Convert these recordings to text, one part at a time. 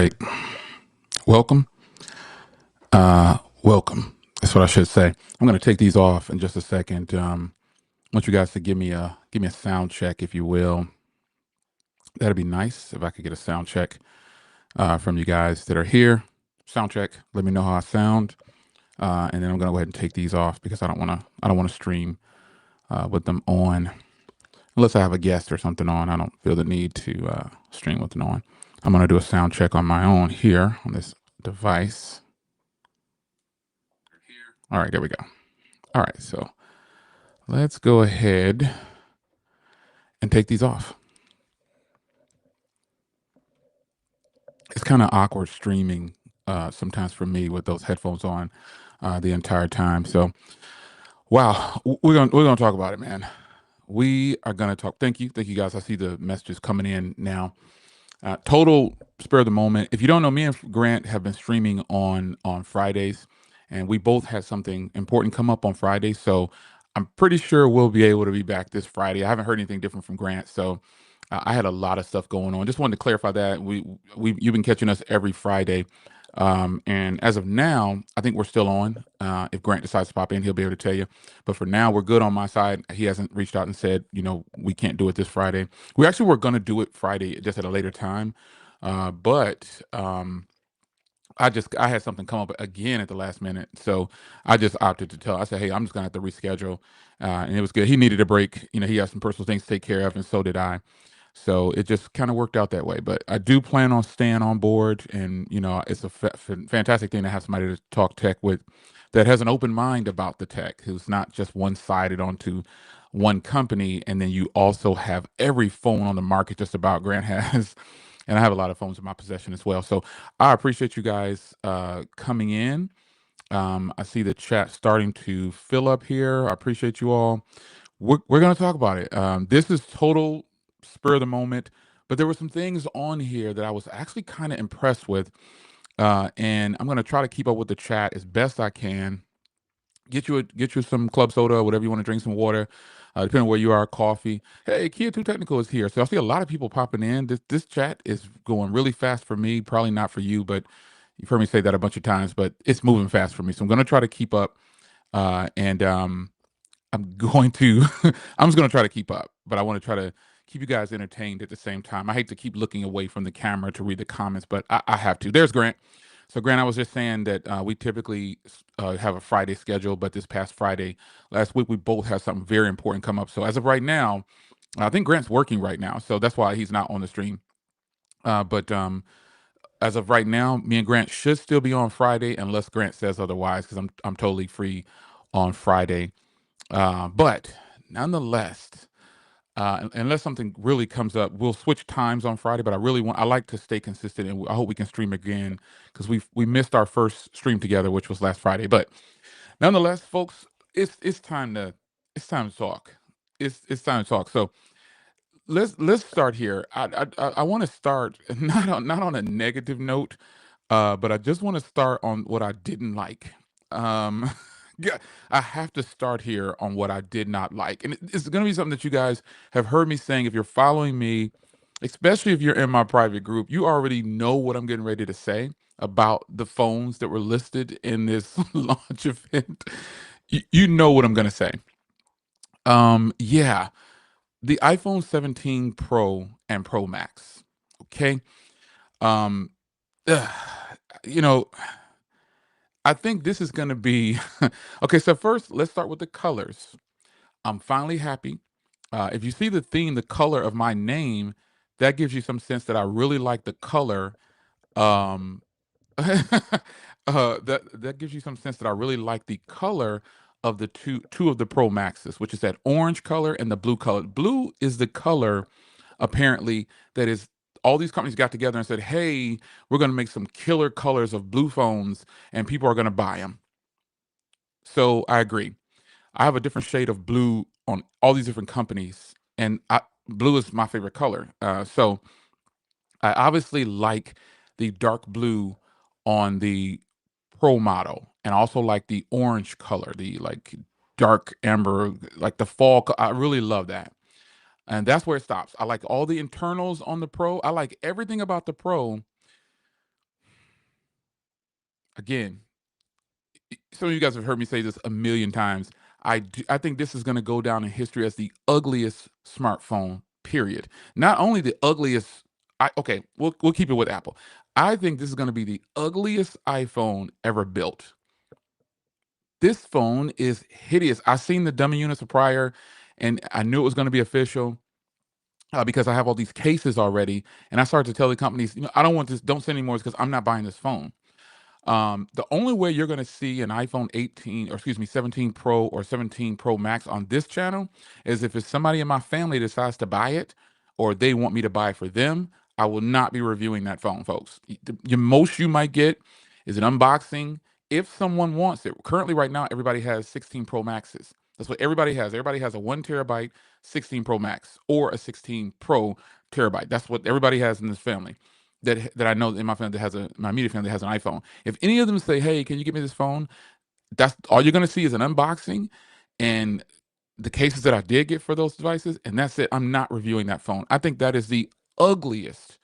right. Welcome. Welcome. That's what I should say. I'm going to take these off in just a second. I want you guys to give me a sound check, if you will. That'd be nice if I could get a sound check from you guys that are here. Sound check. Let me know how I sound, and then I'm going to go ahead and take these off because I don't want to stream with them on unless I have a guest or something on. I don't feel the need to stream with them on. I'm going to do a sound check on my own here on this device. All right, there we go. All right, so let's go ahead and take these off. It's kind of awkward streaming sometimes for me with those headphones on the entire time. So, wow, we're gonna talk about it, man. We are gonna talk. Thank you guys. I see the messages coming in now. Total spur of the moment. If you don't know, me and Grant have been streaming on Fridays, and we both had something important come up on Friday. So I'm pretty sure we'll be able to be back this Friday. I haven't heard anything different from Grant, so I had a lot of stuff going on. Just wanted to clarify that we you've been catching us every Friday. And as of now, I think we're still on. If Grant decides to pop in, he'll be able to tell you. But for now, we're good on my side. He hasn't reached out and said, we can't do it this Friday. We actually were going to do it Friday, just at a later time. But I had something come up again at the last minute, so I just opted to tell. I said, "Hey, I'm just gonna have to reschedule," and it was good. He needed a break. He had some personal things to take care of, and so did I. So it just kind of worked out that way. But I do plan on staying on board, and it's a fantastic thing to have somebody to talk tech with that has an open mind about the tech, who's not just one sided onto one company, and then you also have every phone on the market just about Grant has. And I have a lot of phones in my possession as well. So I appreciate you guys coming in. I see the chat starting to fill up here. I appreciate you all. We're going to talk about it. This is total spur of the moment, but there were some things on here that I was actually kind of impressed with. And I'm going to try to keep up with the chat as best I can. Get you some club soda, whatever you want to drink, some water, depending on where you are, coffee. Hey, Kia Too Technical is here, so I see a lot of people popping in. This chat is going really fast for me. Probably not for you, but you've heard me say that a bunch of times. But it's moving fast for me, so I'm going to try to keep up. And I'm going to, I'm just going to try to keep up, but I want to try to keep you guys entertained at the same time. I hate to keep looking away from the camera to read the comments, but I have to. There's Grant. So, Grant, I was just saying that we typically have a Friday schedule, but this past Friday, last week, we both had something very important come up. So, as of right now, I think Grant's working right now, so that's why he's not on the stream. But as of right now, me and Grant should still be on Friday, unless Grant says otherwise, because I'm totally free on Friday. But nonetheless, unless something really comes up, we'll switch times on Friday. But I like to stay consistent, and I hope we can stream again because we missed our first stream together, which was last Friday. But nonetheless, folks, it's time to talk. It's time to talk. So let's start here. I want to start not on a negative note, but I just want to start on what I didn't like. Um, yeah, I have to start here on what I did not like, and it's going to be something that you guys have heard me saying. If you're following me, especially if you're in my private group, you already know what I'm getting ready to say about the phones that were listed in this launch event. You know what I'm going to say. Yeah, the iPhone 17 Pro and Pro Max. Okay. Um, ugh, you know, I think this is going to be okay. So first, let's start with the colors. I'm finally happy. If you see the theme, the color of my name, that gives you some sense that I really like the color. Um, that gives you some sense that I really like the color of the two of the Pro Maxes, which is that orange color and the blue color. Blue is the color apparently that is all these companies got together and said, "Hey, we're going to make some killer colors of blue phones, and people are going to buy them." So I agree. I have a different shade of blue on all these different companies, and blue is my favorite color. So I obviously like the dark blue on the Pro model, and also like the orange color, the like dark amber, like the fall. I really love that, and that's where it stops. I like all the internals on the Pro. I like everything about the Pro, again, some of you guys have heard me say this a million times. I think this is going to go down in history as the ugliest smartphone. Period. Not only the ugliest. Okay, we'll keep it with Apple. I think this is going to be the ugliest iPhone ever built. This phone is hideous. I seen the dummy units prior, and I knew it was going to be official. Because I have all these cases already, and I started to tell the companies, I don't want this, don't send any more because I'm not buying this phone. The only way you're going to see an iPhone 18, or excuse me, 17 Pro or 17 Pro Max on this channel is if it's somebody in my family decides to buy it, or they want me to buy it for them. I will not be reviewing that phone, folks. The most you might get is an unboxing if someone wants it. Currently, right now, everybody has 16 Pro Maxes. That's what everybody has. Everybody has a 1 terabyte 16 Pro Max or a 16 Pro terabyte. That's what everybody has in this family that I know in my family that has my immediate family that has an iPhone. If any of them say, "Hey, can you get me this phone?" That's all you're gonna see is an unboxing and the cases that I did get for those devices, and that's it. I'm not reviewing that phone. I think that is the ugliest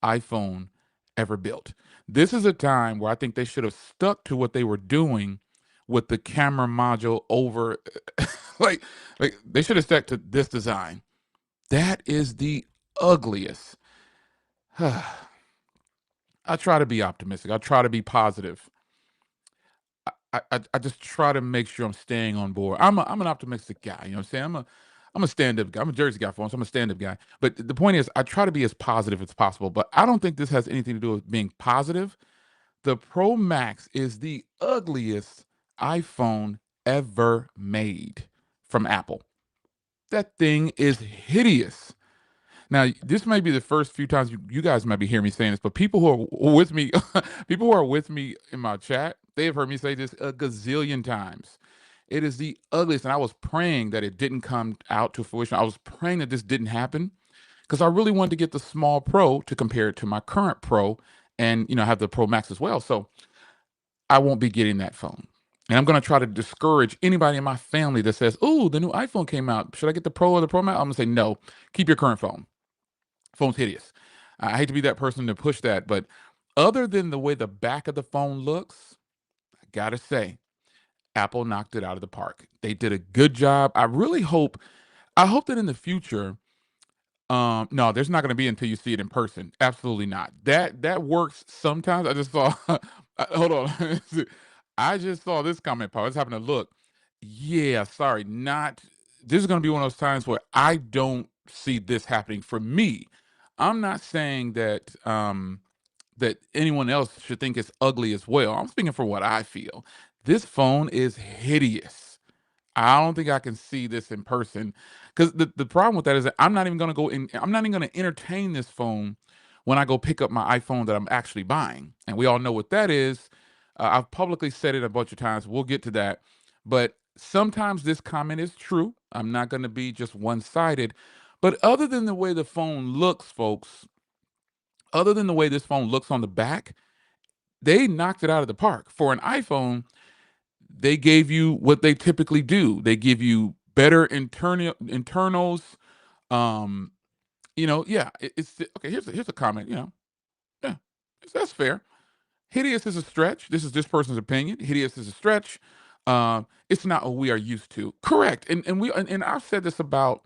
iPhone ever built. This is a time where I think they should have stuck to what they were doing with the camera module over like they should have stuck to this design. That is the ugliest. I try to be optimistic. I try to be positive. I just try to make sure I'm staying on board. I'm an optimistic guy. You know what I'm saying? I'm a stand up guy. I'm a Jersey guy for once. I'm a stand up guy. But the point is, I try to be as positive as possible. But I don't think this has anything to do with being positive. The Pro Max is the ugliest iPhone ever made from Apple. That thing is hideous. Now, this may be the first few times you guys might be hearing me saying this, but people who are with me, people who are with me in my chat, they have heard me say this a gazillion times. It is the ugliest, and I was praying that it didn't come out to fruition. I was praying that this didn't happen because I really wanted to get the small Pro to compare it to my current Pro, and have the Pro Max as well. So I won't be getting that phone. And I'm going to try to discourage anybody in my family that says, "Oh, the new iPhone came out. Should I get the Pro or the Pro Max?" I'm going to say, "No, keep your current phone. Phone's hideous." I hate to be that person to push that, but other than the way the back of the phone looks, I gotta say, Apple knocked it out of the park. They did a good job. I hope that in the future, no, there's not gonna be until you see it in person. Absolutely not. That works sometimes. I just saw, hold on. I just saw this comment, Paul. I was having a look. Yeah, sorry, not. This is gonna be one of those times where I don't see this happening for me. I'm not saying that anyone else should think it's ugly as well. I'm speaking for what I feel. This phone is hideous. I don't think I can see this in person because the problem with that is that I'm not even going to go in. I'm not even going to entertain this phone when I go pick up my iPhone that I'm actually buying. And we all know what that is. I've publicly said it a bunch of times. We'll get to that. But sometimes this comment is true. I'm not going to be just one sided. But other than the way the phone looks, folks, other than the way this phone looks on the back, they knocked it out of the park. For an iPhone, they gave you what they typically do. They give you better internals. Um, yeah, it's okay. Here's a comment. Yeah, that's fair. Hideous is a stretch. This is this person's opinion. Hideous is a stretch. It's not what we are used to. Correct. And I've said this about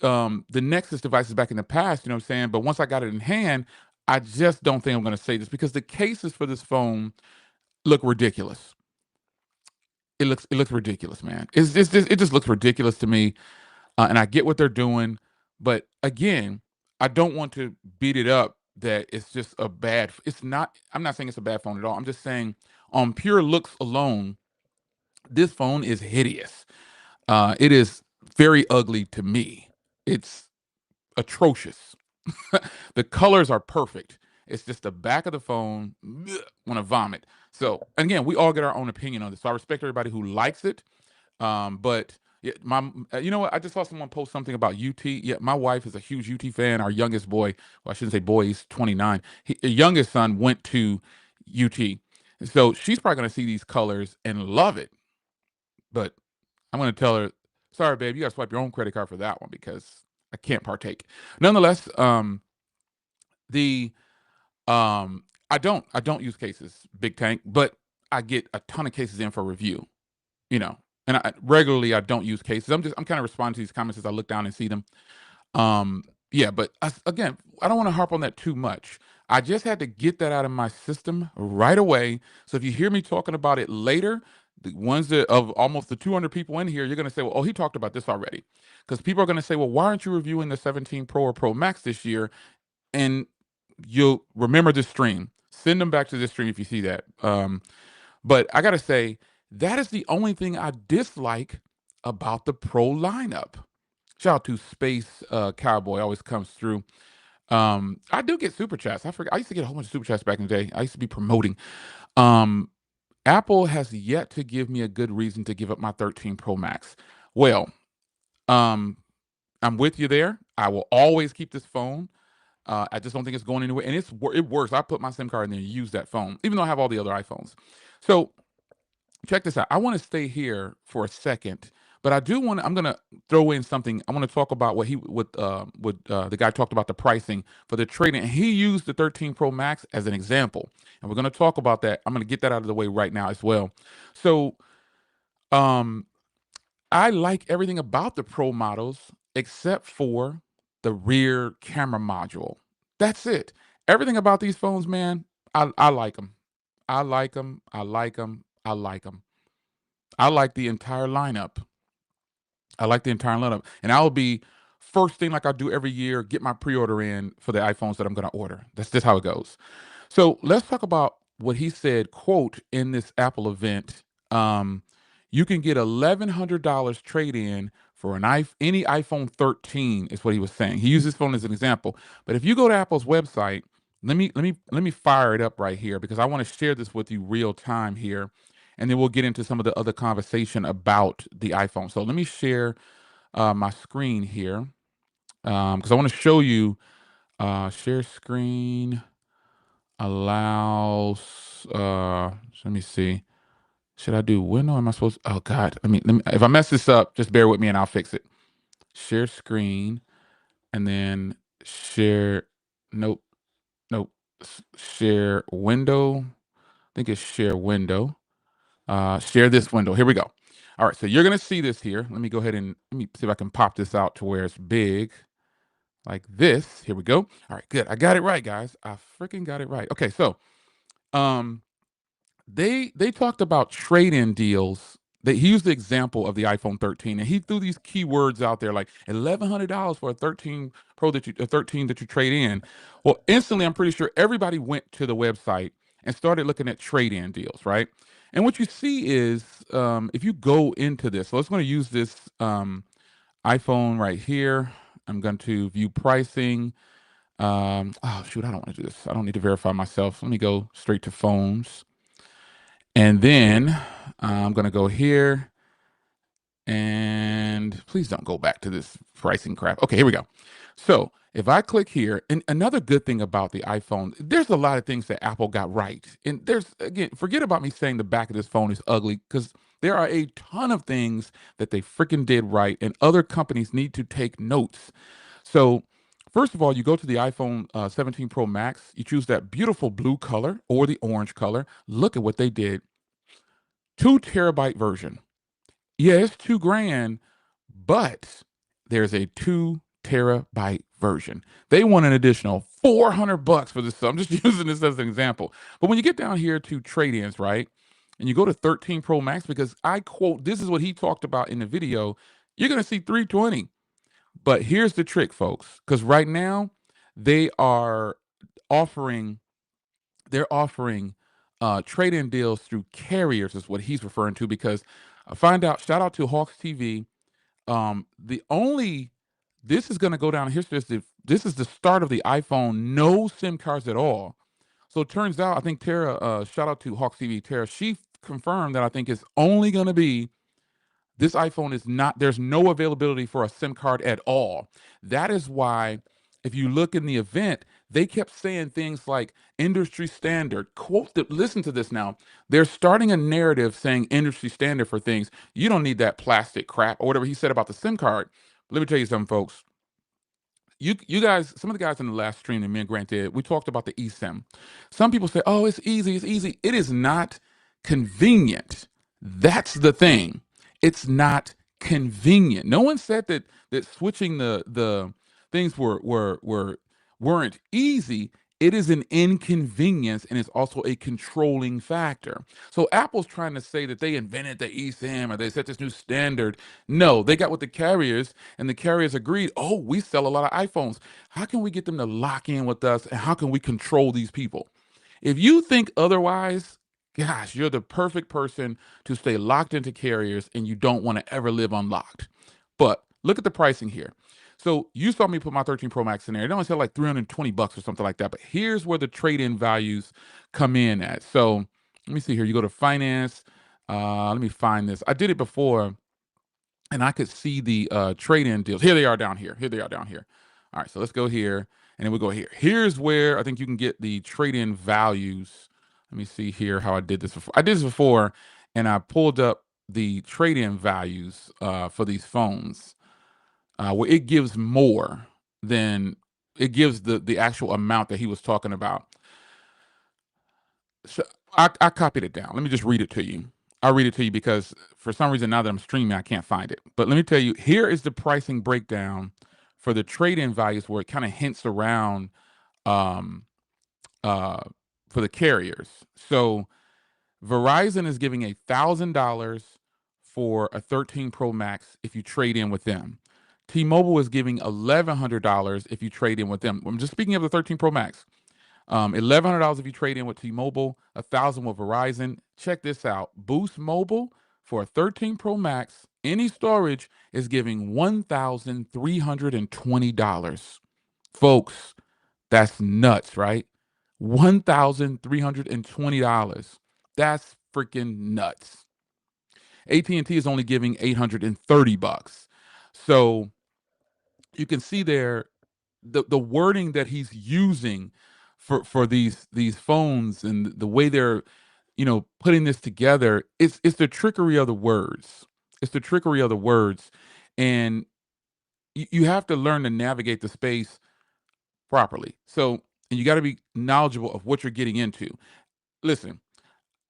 the Nexus devices back in the past. You know what I'm saying? But once I got it in hand, I just don't think I'm going to say this because the cases for this phone look ridiculous. It looks ridiculous, man. It just looks ridiculous to me, and I get what they're doing, but again, I don't want to beat it up that it's just a bad. It's not. I'm not saying it's a bad phone at all. I'm just saying on pure looks alone, this phone is hideous. It is very ugly to me. It's atrocious. The colors are perfect. It's just the back of the phone. Want to vomit. So again, we all get our own opinion on this. So I respect everybody who likes it. But yeah, you know what? I just saw someone post something about UT. Yeah, my wife is a huge UT fan. Our youngest boy, well, I shouldn't say boy, he's 29. The youngest son went to UT, so she's probably going to see these colors and love it. But I'm going to tell her, sorry, babe, you got to swipe your own credit card for that one because I can't partake. Nonetheless, the um, I don't use cases, Big Tank, but I get a ton of cases in for review, you know. And regularly I don't use cases. I'm kind of responding to these comments as I look down and see them. Um, yeah, but again, I don't want to harp on that too much. I just had to get that out of my system right away. So if you hear me talking about it later, the ones that of almost the 200 people in here, you're going to say, well, oh, he talked about this already. Because people are going to say, well, why aren't you reviewing the 17 Pro or Pro Max this year? And you'll remember this stream. Send them back to this stream if you see that. But I got to say, that is the only thing I dislike about the Pro lineup. Shout out to Space Cowboy, always comes through. I do get super chats. I forget. I used to get a whole bunch of super chats back in the day. I used to be promoting. Um, Apple has yet to give me a good reason to give up my 13 Pro Max. Well, um, I'm with you there. I will always keep this phone. I just don't think it's going anywhere, and it works. I put my SIM card in there and use that phone, even though I have all the other iPhones. So check this out. I want to stay here for a second, but I do want to. I'm going to throw in something. I want to talk about what the guy talked about the pricing for the trading. And he used the 13 Pro Max as an example, and we're going to talk about that. I'm going to get that out of the way right now as well. So, um, I like everything about the Pro models except for the rear camera module. That's it. Everything about these phones, man, I like them. I like them. I like them. I like them. I like the entire lineup. I like the entire lineup. And I'll be first thing like I do every year, get my pre-order in for the iPhones that I'm going to order. That's just how it goes. So let's talk about what he said, quote, in this Apple event. Um, you can get $1,100 trade-in for any iPhone 13 is what he was saying. He used this phone as an example. But if you go to Apple's website, let me fire it up right here because I want to share this with you real time here, and then we'll get into some of the other conversation about the iPhone. So let me share my screen here because I want to show you. Share screen allows. Let me see. Should I do window? Am I supposed? Oh God, let me. If I mess this up, just bear with me and I'll fix it. Share screen and then share. Nope, nope. Share window. I think it's share window. Share this window. Here we go. All right, so you're gonna see this here. Let me go ahead and let me see if I can pop this out to where it's big, like this. Here we go. All right, good. I got it right, guys. I freaking got it right. Okay, so um, they talked about trade-in deals. He used the example of the iPhone 13, and he threw these keywords out there like $1,100 for a 13 Pro a 13 that you trade in. Well, instantly, I'm pretty sure everybody went to the website and started looking at trade-in deals, right? And what you see is if you go into this, so let's going to use this iPhone right here. I'm going to view pricing. Oh shoot, I don't want to do this. I don't need to verify myself. Let me go straight to phones. And then I'm going to go here and please don't go back to this pricing crap. Okay, here we go. So if I click here, and another good thing about the iPhone, there's a lot of things that Apple got right. And there's, again, forget about me saying the back of this phone is ugly because there are a ton of things that they freaking did right, and other companies need to take notes. So, first of all, you go to the iPhone 17 Pro Max, you choose that beautiful blue color or the orange color. Look at what they did. 2 terabyte version. Yeah, it's 2 grand, but there's a 2 terabyte version. They want an additional $400 for this. So I'm just using this as an example. But when you get down here to trade-ins, right? And you go to 13 Pro Max, because I quote, this is what he talked about in the video, you're going to see 320. But here's the trick, folks, because right now they are offering they're offering trade-in deals through carriers is what he's referring to because I find out shout out to Hawks TV. The only this is going to go down here. This is the start of the iPhone, no SIM cards at all. So it turns out I think Tara, shout out to Hawks TV, Tara, she confirmed that I think it's only going to be this iPhone is not, there's no availability for a SIM card at all. That is why, if you look in the event, they kept saying things like industry standard. Quote, listen to this now. They're starting a narrative saying industry standard for things. You don't need that plastic crap or whatever he said about the SIM card. Let me tell you something, folks. you guys, some of the guys in the last stream that me and Grant did, we talked about the eSIM. Some people say, "Oh, it's easy, it's easy." It is not convenient. That's the thing. It's not convenient. No one said that switching the things weren't easy. It is an inconvenience, and it's also a controlling factor. So Apple's trying to say that they invented the eSIM or they set this new standard. No, they got with the carriers, and the carriers agreed. Oh, we sell a lot of iPhones. How can we get them to lock in with us, and how can we control these people? If you think otherwise, gosh, you're the perfect person to stay locked into carriers, and you don't want to ever live unlocked. But look at the pricing here. So you saw me put my 13 Pro Max in there. It only said like 320 bucks or something like that. But here's where the trade-in values come in at. So let me see here. You go to finance. Let me find this. I did it before, and I could see the trade-in deals. Here they are down here. Here they are down here. All right, so let's go here, and then we'll go here. Here's where I think you can get the trade-in values. Let me see here how I did this before. I did this before, and I pulled up the trade-in values for these phones, where it gives more than it gives the actual amount that he was talking about. So I copied it down. Let me just read it to you. I'll read it to you because for some reason now that I'm streaming, I can't find it. But let me tell you, here is the pricing breakdown for the trade-in values where it kind of hints around um, uh, for the carriers. So Verizon is giving $1,000 for a 13 Pro Max if you trade in with them. T-Mobile is giving $1,100 if you trade in with them. I'm just speaking of the 13 Pro Max. $1,100 if you trade in with T-Mobile, $1,000 with Verizon. Check this out: Boost Mobile for a 13 Pro Max, any storage is giving $1,320. Folks, that's nuts, right? $1,320. That's freaking nuts. AT&T is only giving 830 bucks. So you can see there the wording that he's using for these phones and the way they're putting this together. It's the trickery of the words. It's the trickery of the words, and you have to learn to navigate the space properly. So, and you got to be knowledgeable of what you're getting into. Listen,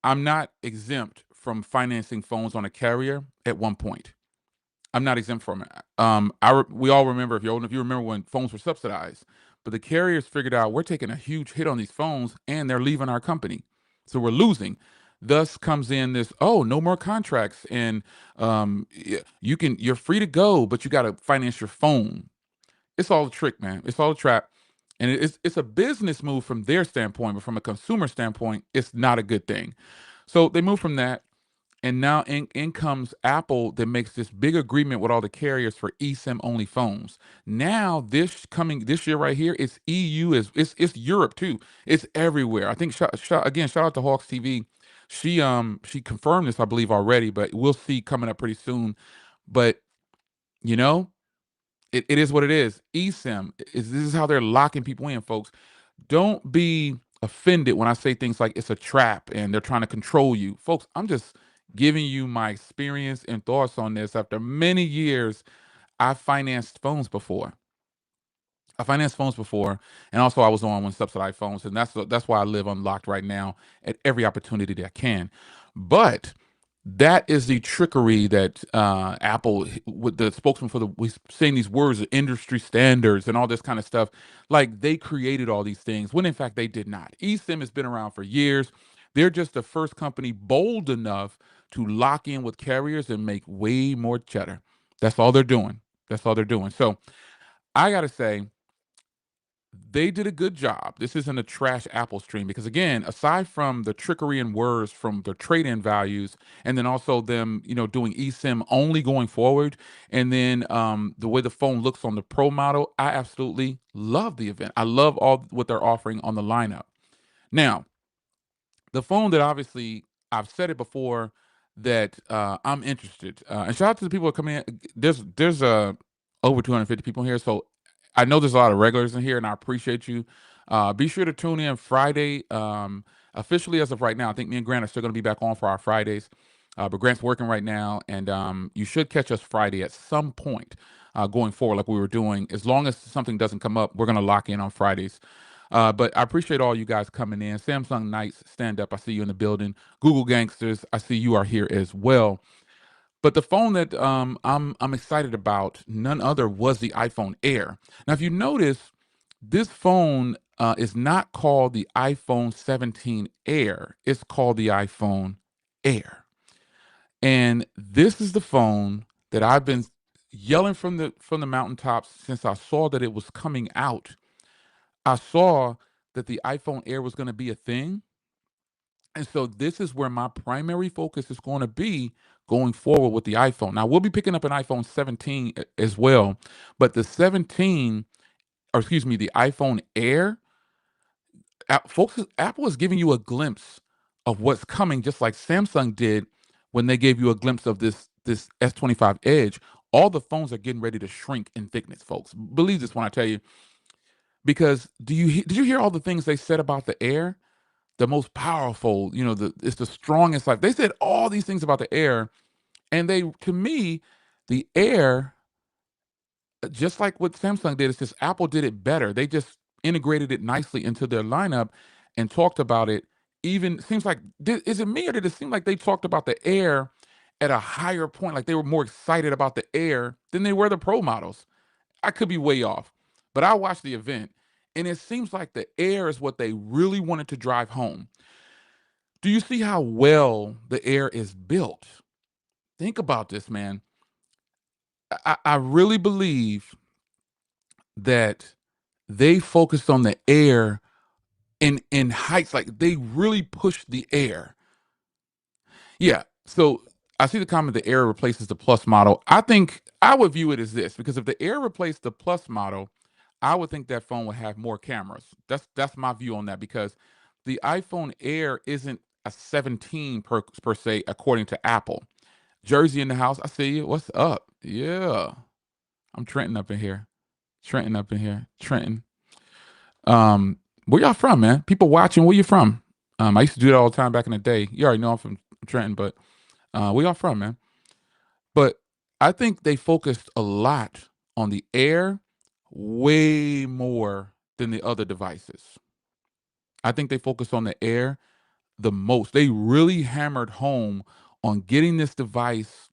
I'm not exempt from financing phones on a carrier at one point. I'm not exempt from it. We all remember, if you're old enough, you remember when phones were subsidized, but the carriers figured out we're taking a huge hit on these phones, and they're leaving our company, so we're losing. Thus comes in this, oh, no more contracts, and you're free to go, but you got to finance your phone. It's all a trick, man. It's all a trap, and it's a business move from their standpoint, but from a consumer standpoint, it's not a good thing. So they move from that, and now in comes Apple that makes this big agreement with all the carriers for eSIM only phones. Now this year right here, it's EU, it's Europe too. It's everywhere. I think shout out to Hawks TV. She confirmed this, I believe, already, but we'll see coming up pretty soon. But you know, it is what it is. eSIM is this is how they're locking people in, folks. Don't be offended when I say things like it's a trap and they're trying to control you. Folks, I'm just giving you my experience and thoughts on this. After many years, I financed phones before. I financed phones before, and also I was on subsidized phones, and that's why I live unlocked right now at every opportunity that I can. But that is the trickery that Apple, with the spokesman for saying these words, industry standards and all this kind of stuff, like they created all these things when in fact they did not. eSIM has been around for years. They're just the first company bold enough to lock in with carriers and make way more cheddar. That's all they're doing. That's all they're doing. So I gotta say, they did a good job. This isn't a trash Apple stream because, again, aside from the trickery and words from the trade-in values, and then also them, doing eSIM only going forward, and then the way the phone looks on the Pro model, I absolutely love the event. I love all what they're offering on the lineup. Now, the phone that obviously I've said it before that I'm interested. And shout out to the people that come in. There's over 250 people here, so I know there's a lot of regulars in here, and I appreciate you. Be sure to tune in Friday. Officially, as of right now, I think me and Grant are still going to be back on for our Fridays. But Grant's working right now, and you should catch us Friday at some point. going forward, like we were doing. As long as something doesn't come up, we're gonna lock in on Fridays. But I appreciate all you guys coming in. Samsung Knights, stand up. I see you in the building. Google Gangsters, I see you are here as well. But the phone that I'm excited about, none other was the iPhone Air. Now, if you notice, this phone is not called the iPhone 17 Air. It's called the iPhone Air. And this is the phone that I've been yelling from the mountaintops since I saw that it was coming out. I saw that the iPhone Air was going to be a thing. And so this is where my primary focus is going to be going forward with the iPhone. Now we'll be picking up an iPhone 17 as well, but the 17, or excuse me, the iPhone Air, folks, Apple is giving you a glimpse of what's coming, just like Samsung did when they gave you a glimpse of this S25 Edge. All the phones are getting ready to shrink in thickness, folks. Believe this when I tell you, because did you hear all the things they said about the Air? The most powerful, it's the strongest life. They said all these things about the Air, and to me, the Air, just like what Samsung did, it's just Apple did it better. They just integrated it nicely into their lineup and talked about it. Even seems like, is it me or did it seem like they talked about the Air at a higher point? Like they were more excited about the Air than they were the Pro models. I could be way off, but I watched the event, and it seems like the Air is what they really wanted to drive home. Do you see how well the Air is built? Think about this, man. I really believe that they focused on the Air in heights, like they really pushed the Air. Yeah. So I see the comment the Air replaces the Plus model. I think I would view it as this, because if the Air replaced the Plus model, I would think that phone would have more cameras. That's my view on that, because the iPhone Air isn't a 17 per se, according to Apple. Jersey in the house. I see you. What's up? Yeah. I'm Trenton up in here. Trenton up in here. Trenton. Where y'all from, man? People watching, where you from? I used to do that all the time back in the day. You already know I'm from Trenton, but where y'all from, man? But I think they focused a lot on the Air, way more than the other devices. I think they focused on the Air the most. They really hammered home on getting this device.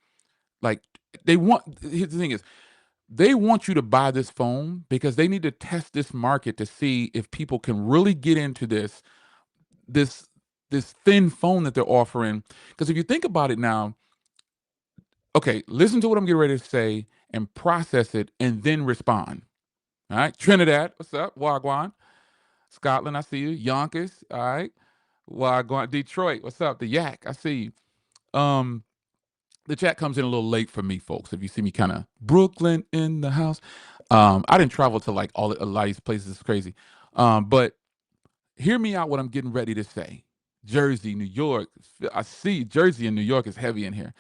Like, here's the thing is, they want you to buy this phone because they need to test this market to see if people can really get into this this thin phone that they're offering. Because if you think about it now, okay, listen to what I'm getting ready to say and process it and then respond. All right. Trinidad, what's up? Wagwan. Scotland, I see you. Yonkers, all right. Wagwan. Detroit, what's up? The Yak, I see you. The chat comes in a little late for me, folks. If you see me kind of Brooklyn in the house, I didn't travel to like a lot of these places. It's crazy. But hear me out. What I'm getting ready to say. Jersey, New York. I see Jersey and New York is heavy in here.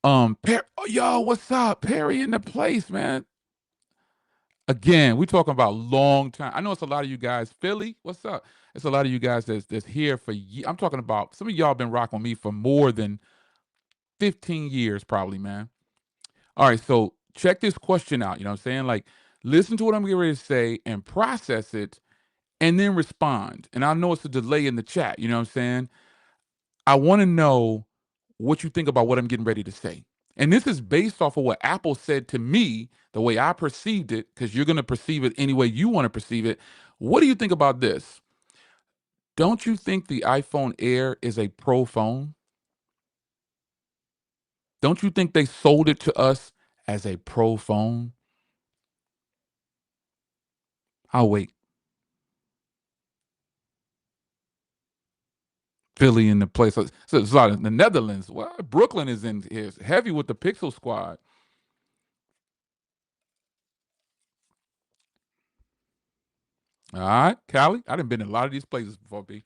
Yo, what's up, Perry in the place, man? Again, we're talking about long time. I know it's a lot of you guys. Philly, what's up? It's a lot of you guys that's here for. I'm talking about some of y'all been rocking with me for more than 15 years, probably, man. All right, so check this question out. You know what I'm saying? Like, listen to what I'm getting ready to say and process it and then respond. And I know it's a delay in the chat. You know what I'm saying? I want to know what you think about what I'm getting ready to say. And this is based off of what Apple said to me, the way I perceived it, because you're going to perceive it any way you want to perceive it. What do you think about this? Don't you think the iPhone Air is a pro phone? Don't you think they sold it to us as a pro phone? I'll wait. Philly in the place. So it's a lot in the Netherlands. Well, Brooklyn is heavy with the Pixel Squad. All right, Cali. I done been in a lot of these places before, B.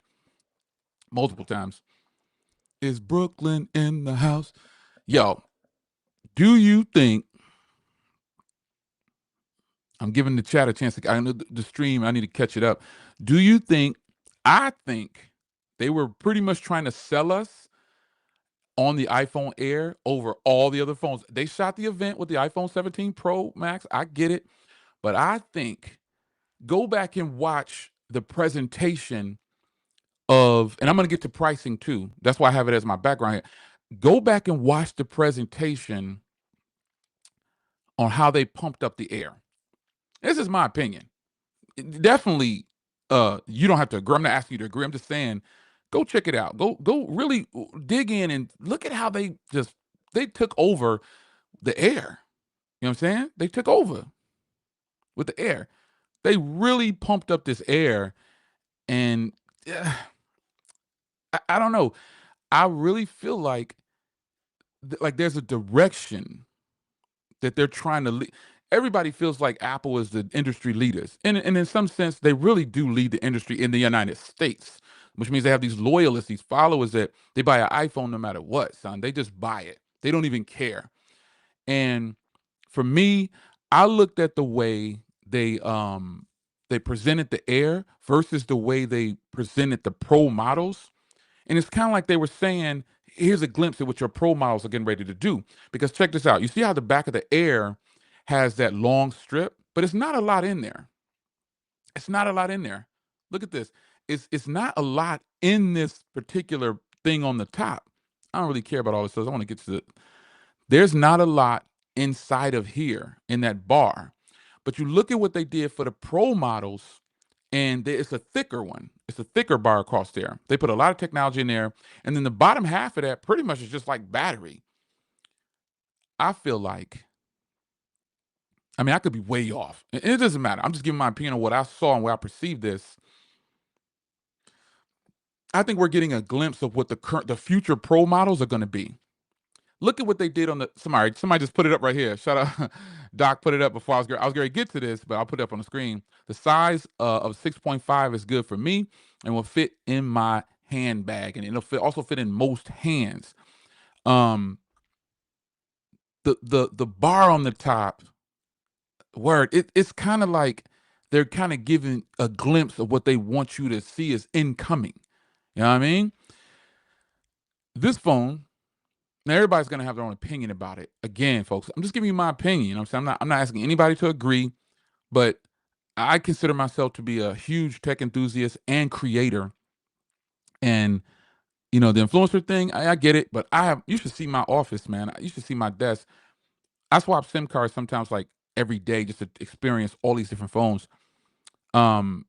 Multiple times. Is Brooklyn in the house? Yo, do you think I'm giving the chat a chance to? I know the stream. I need to catch it up. Do you think? I think they were pretty much trying to sell us on the iPhone Air over all the other phones. They shot the event with the iPhone 17 Pro Max. I get it. But I think go back and watch the presentation of, and I'm going to get to pricing too. That's why I have it as my background here. Go back and watch the presentation on how they pumped up the Air. This is my opinion. Definitely, you don't have to agree. I'm not asking you to agree. I'm just saying, go check it out. Go really dig in and look at how they took over the Air. You know what I'm saying? They took over with the Air. They really pumped up this Air, and I don't know. I really feel like there's a direction that they're trying to lead. Everybody feels like Apple is the industry leaders, and in some sense, they really do lead the industry in the United States, which means they have these loyalists, these followers that they buy an iPhone no matter what, son. They just buy it. They don't even care. And for me, I looked at the way they presented the Air versus the way they presented the Pro models. And it's kind of like they were saying, here's a glimpse at what your Pro models are getting ready to do. Because check this out. You see how the back of the Air has that long strip, but it's not a lot in there. It's not a lot in there. Look at this. It's not a lot in this particular thing on the top. I don't really care about all this stuff. I want to get to the, there's not a lot inside of here in that bar. But you look at what they did for the Pro models, and it's a thicker one. It's a thicker bar across there. They put a lot of technology in there, and then the bottom half of that pretty much is just like battery. I feel like, I mean, I could be way off. It doesn't matter. I'm just giving my opinion on what I saw and where I perceived this. I think we're getting a glimpse of what the future Pro models are going to be. Look at what they did on the. Somebody just put it up right here. Shout out, Doc put it up before I was going to get to this, but I'll put it up on the screen. The size of 6.5 is good for me and will fit in my handbag, and it'll also fit in most hands. The bar on the top, it's kind of like they're kind of giving a glimpse of what they want you to see as incoming. You know what I mean? This phone. Now everybody's gonna have their own opinion about it. Again, folks, I'm just giving you my opinion. You know what I'm saying? I'm not asking anybody to agree, but I consider myself to be a huge tech enthusiast and creator. And the influencer thing, I get it, but you should see my office, man. You should see my desk. I swap SIM cards sometimes like every day just to experience all these different phones. Um,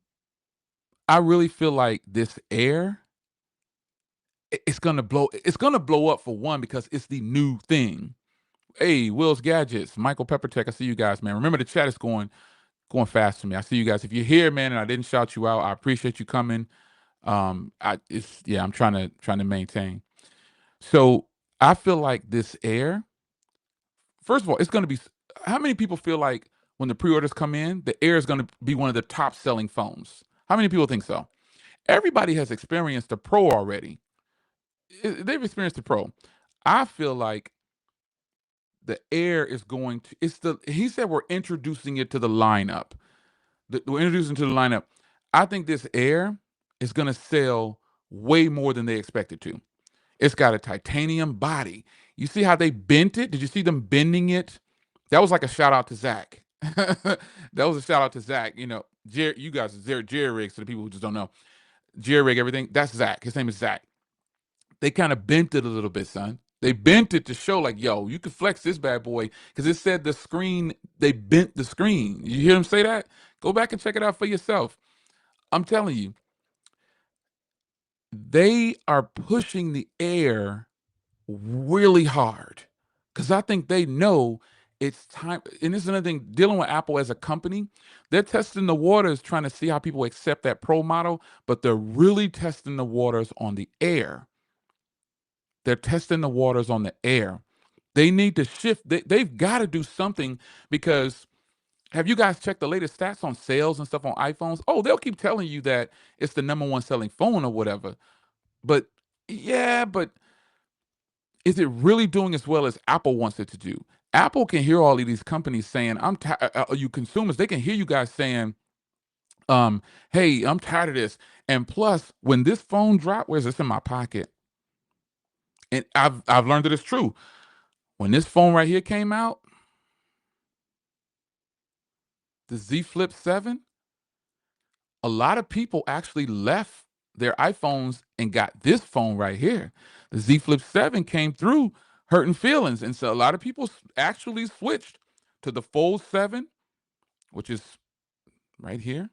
I really feel like this Air, it's gonna blow up for one because it's the new thing. Hey, Will's Gadgets, Michael Peppertech, I see you guys, man. Remember the chat is going fast for me. I see you guys. If you're here, man, and I didn't shout you out, I appreciate you coming. I'm trying to maintain. So I feel like this Air, first of all, it's gonna be, how many people feel like when the pre-orders come in, the Air is gonna be one of the top selling phones? How many people think so? Everybody has experienced the Pro already. They've experienced the Pro. I feel like the Air is going to, he said we're introducing it to the lineup. We're introducing to the lineup. I think this Air is going to sell way more than they expected to. It's got a titanium body. You see how they bent it? Did you see them bending it? That was like a shout out to Zach. That was a shout out to Zach. You guys, Jerry Riggs, to the people who just don't know. Jerry Rig, everything. That's Zach. His name is Zach. They kind of bent it a little bit, son. They bent it to show like, yo, you can flex this bad boy, because it said the screen, they bent the screen. You hear him say that? Go back and check it out for yourself. I'm telling you, they are pushing the Air really hard, because I think they know it's time. And this is another thing, dealing with Apple as a company, they're testing the waters, trying to see how people accept that Pro model, but they're really testing the waters on the Air. They're testing the waters on the Air. They need to shift. They've got to do something, because have you guys checked the latest stats on sales and stuff on iPhones? Oh, they'll keep telling you that it's the number one selling phone or whatever. But yeah, but is it really doing as well as Apple wants it to do? Apple can hear all of these companies saying, you consumers, they can hear you guys saying, hey, I'm tired of this. And plus, when this phone dropped, where's this in my pocket? And I've learned that it's true. When this phone right here came out, the Z Flip 7, a lot of people actually left their iPhones and got this phone right here. The Z Flip 7 came through hurting feelings. And so a lot of people actually switched to the Fold 7, which is right here.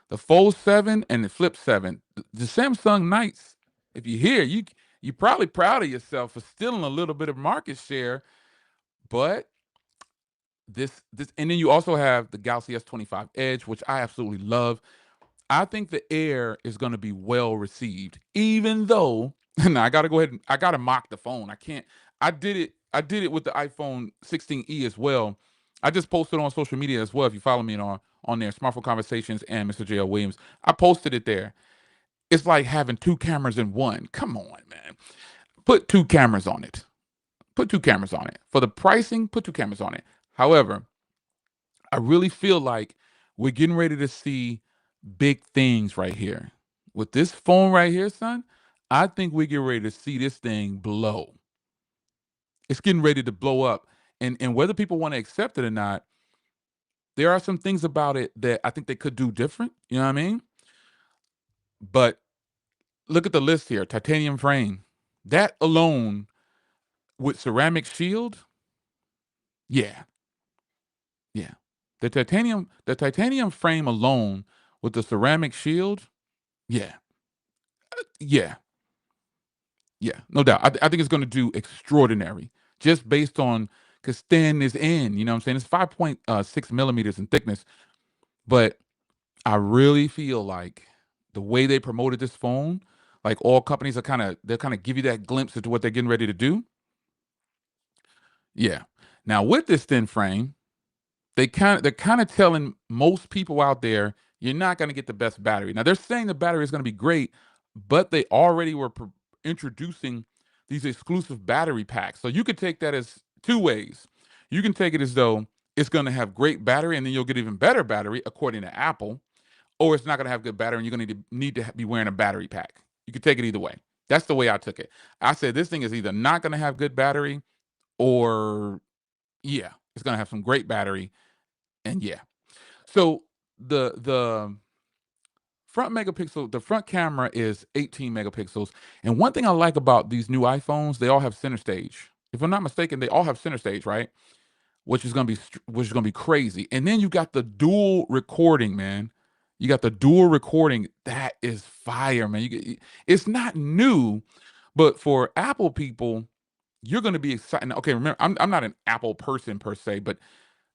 The Fold 7 and the Flip 7. The Samsung Knights, if you hear, you're probably proud of yourself for stealing a little bit of market share, but this and then you also have the Galaxy S25 Edge, which I absolutely love. I think the Air is going to be well received, even though now I got to go ahead and I got to mock the phone. I can't. I did it. I did it with the iPhone 16e as well. I just posted on social media as well. If you follow me on there, Smartphone Conversations and Mr. J.L. Williams, I posted it there. It's like having two cameras in one. Come on, man. Put two cameras on it. Put two cameras on it. For the pricing, put two cameras on it. However, I really feel like we're getting ready to see big things right here. With this phone right here, son, I think we get ready to see this thing blow. It's getting ready to blow up. And whether people want to accept it or not, there are some things about it that I think they could do different. You know what I mean? But look at the list here. Titanium frame. That alone with ceramic shield, yeah, yeah. The titanium frame alone with the ceramic shield, yeah, yeah. Yeah, no doubt. I think it's going to do extraordinary just based on because thin is in. You know what I'm saying? It's 5.6 millimeters in thickness, but I really feel like the way they promoted this phone, like all companies are they'll kind of give you that glimpse into what they're getting ready to do. Yeah. Now with this thin frame, they're kind of telling most people out there you're not going to get the best battery. Now they're saying the battery is going to be great, but they already were introducing these exclusive battery packs. So you could take that as two ways. You can take it as though it's going to have great battery and then you'll get even better battery according to Apple, or it's not going to have good battery and you're going to need to be wearing a battery pack. You could take it either way. That's the way I took it. I said this thing is either not going to have good battery or yeah, it's going to have some great battery and yeah. So the the front camera is 18 megapixels. And one thing I like about these new iPhones, they all have center stage. If I'm not mistaken, they all have center stage, right? Which is gonna be crazy. And then you got the dual recording, man. You got the dual recording. That is fire, man. It's not new, but for Apple people, you're gonna be excited. Okay, remember, I'm not an Apple person per se, but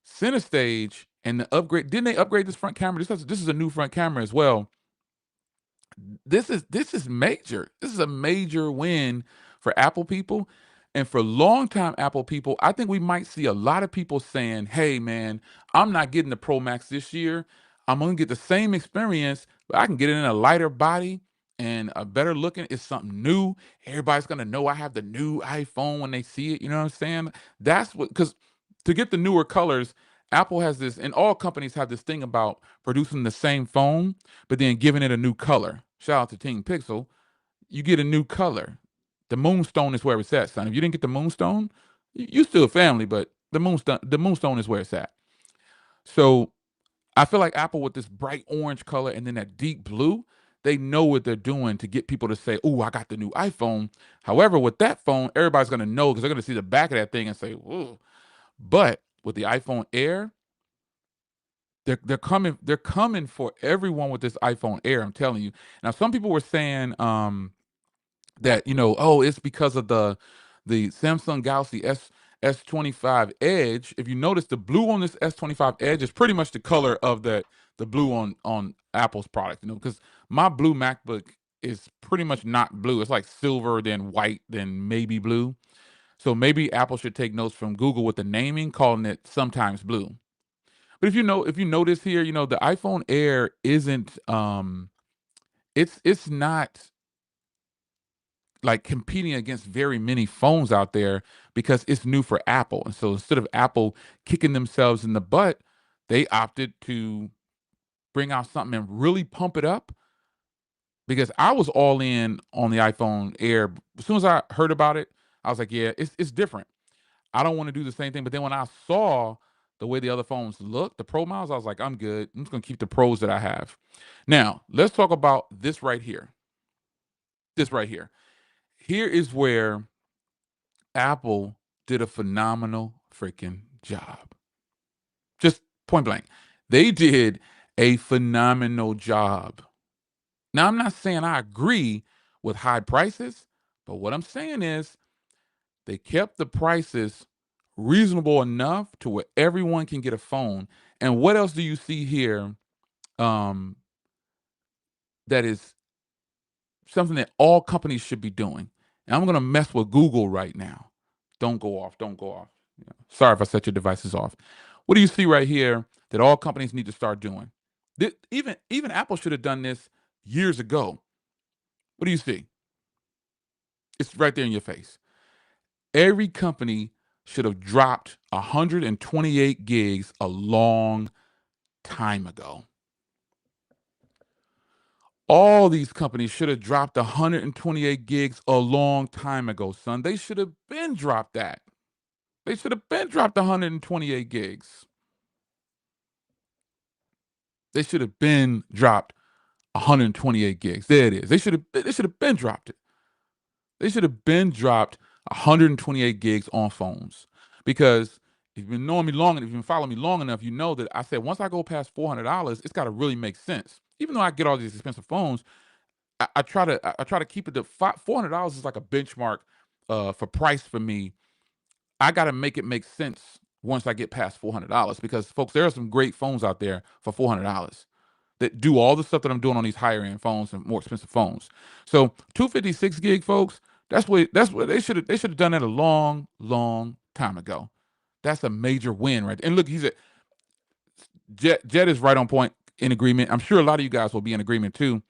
center stage and the upgrade. Didn't they upgrade this front camera? This is a new front camera as well. This is major. This is a major win for Apple people. And for longtime Apple people, I think we might see a lot of people saying, hey man, I'm not getting the Pro Max this year. I'm gonna get the same experience, but I can get it in a lighter body and a better looking. It's something new. Everybody's gonna know I have the new iPhone when they see it. You know what I'm saying? That's what because to get the newer colors, Apple has this, and all companies have this thing about producing the same phone but then giving it a new color. Shout out to Team Pixel. You get a new color. The moonstone is where it's at, son. If you didn't get the moonstone, you still family, but the moonstone is where it's at. So I feel like Apple with this bright orange color and then that deep blue, they know what they're doing to get people to say, "Oh, I got the new iPhone." However, with that phone, everybody's gonna know because they're gonna see the back of that thing and say, "Ooh." But with the iPhone Air, they're coming for everyone with this iPhone Air. I'm telling you. Now, some people were saying that oh, it's because of the Samsung Galaxy S25 Edge. If you notice, the blue on this S25 Edge is pretty much the color of the blue on Apple's product. Because my blue MacBook is pretty much not blue. It's like silver, then white, then maybe blue. So maybe Apple should take notes from Google with the naming, calling it sometimes blue. But if you notice here, the iPhone Air isn't it's not like competing against very many phones out there because it's new for Apple. And so instead of Apple kicking themselves in the butt, they opted to bring out something and really pump it up because I was all in on the iPhone Air. As soon as I heard about it, I was like, yeah, it's different. I don't want to do the same thing. But then when I saw the way the other phones look, the Pro models, I was like, I'm good. I'm just gonna keep the Pros that I have. Now, let's talk about this right here. This right here. Here is where Apple did a phenomenal freaking job. Just point blank. They did a phenomenal job. Now, I'm not saying I agree with high prices, but what I'm saying is they kept the prices reasonable enough to where everyone can get a phone. And what else do you see here um, that is something that all companies should be doing? And I'm going to mess with Google right now. Don't go off. Don't go off. Yeah. Sorry if I set your devices off. What do you see right here that all companies need to start doing? Even Apple should have done this years ago. What do you see? It's right there in your face. Every company should have dropped 128 gigs a long time ago. All these companies should have dropped 128 gigs a long time ago, son. They should have been dropped that. They should have been dropped 128 gigs. They should have been dropped 128 gigs. There it is. They should have been dropped it. They should have been dropped 128 gigs on phones. Because if you've been knowing me long enough, if you've been following me long enough, you know that I said once I go past $400, it's got to really make sense. Even though I get all these expensive phones, I try to keep it to $400 is like a benchmark for price for me. I got to make it make sense once I get past $400 because folks, there are some great phones out there for $400 that do all the stuff that I'm doing on these higher end phones and more expensive phones. So 256 gig, folks, that's what they should have done that a long time ago. That's a major win, right? And look, he's a Jet is right on point in agreement. I'm sure a lot of you guys will be in agreement too.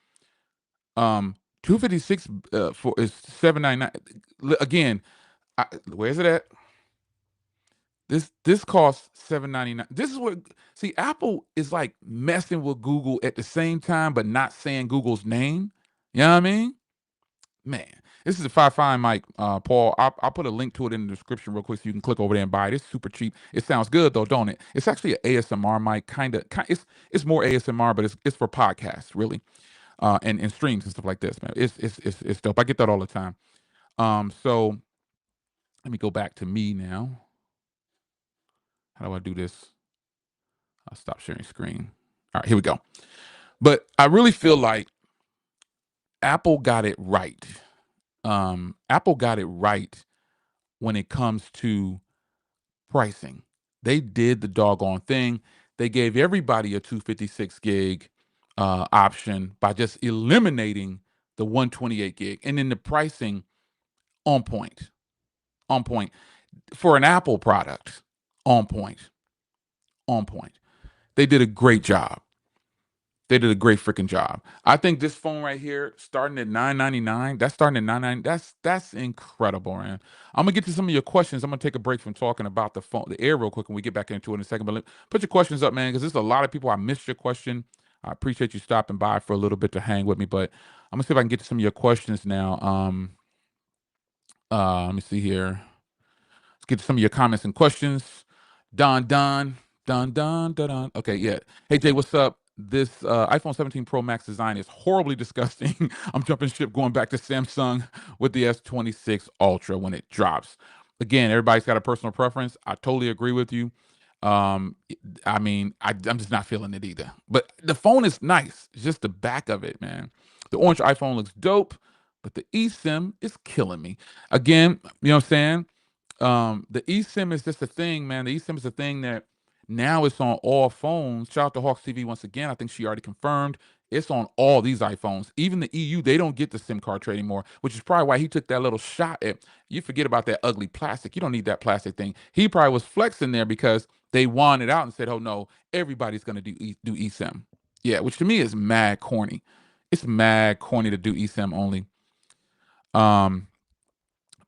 256 for is 799. Again, where's it at? This costs 799. This is what see Apple is like messing with Google at the same time, but not saying Google's name. You know what I mean? Man, this is a 5 fine mic, Paul. I'll put a link to it in the description real quick so you can click over there and buy it. It's super cheap. It sounds good though, don't it? It's actually an ASMR mic, it's more ASMR, but it's for podcasts, really. And streams and stuff like this, man. It's dope. I get that all the time. So let me go back to me now. How do I do this? I'll stop sharing screen. All right, here we go. But I really feel like Apple got it right. Apple got it right when it comes to pricing. They did the doggone thing. They gave everybody a 256 gig option by just eliminating the 128 gig, and then the pricing on point, on point for an Apple product, on point, on point. They did a great job. They did a great freaking job. I think this phone right here, starting at $999, that's starting at $999. That's incredible, man. I'm gonna get to some of your questions. I'm gonna take a break from talking about the phone, the Air, real quick, and we get back into it in a second. But put your questions up, man, because there's a lot of people. I missed your question. I appreciate you stopping by for a little bit to hang with me, but I'm gonna see if I can get to some of your questions now. Let me see here. Let's get to some of your comments and questions. Don. Okay, yeah. Hey Jay, what's up? This iPhone 17 Pro Max design is horribly disgusting. I'm jumping ship, going back to Samsung with the S26 Ultra when it drops. Again, everybody's got a personal preference. I totally agree with you. Um, I mean, I'm just not feeling it either. But the phone is nice. It's just the back of it, man. The orange iPhone looks dope, but the eSIM is killing me. Again, you know what I'm saying? The eSIM is just a thing, man. The eSIM is a thing that now it's on all phones. Shout out to Hawks TV once again. I think she already confirmed it's on all these iPhones. Even the EU, they don't get the SIM card tray anymore, which is probably why he took that little shot at. You forget about that ugly plastic. You don't need that plastic thing. He probably was flexing there because they wanted out and said, "Oh no, everybody's gonna do eSIM." Yeah, which to me is mad corny. It's mad corny to do eSIM only. Um,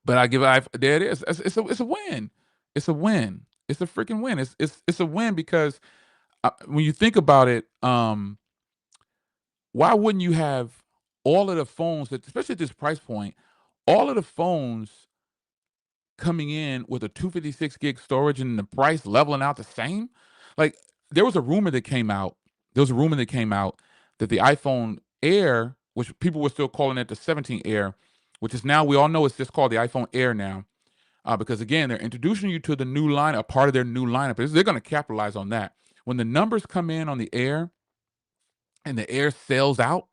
but I give I there it is. It's a win. It's a win. It's a freaking win. It's a win because when you think about it, why wouldn't you have? all of the phones that, especially at this price point, all of the phones coming in with a 256 gig storage and the price leveling out the same. Like there was a rumor that came out. There was a rumor that came out that the iPhone Air, which people were still calling it the 17 Air, which is now we all know it's just called the iPhone Air now, because again they're introducing you to the new line, a part of their new lineup. They're going to capitalize on that. When the numbers come in on the Air and the Air sells out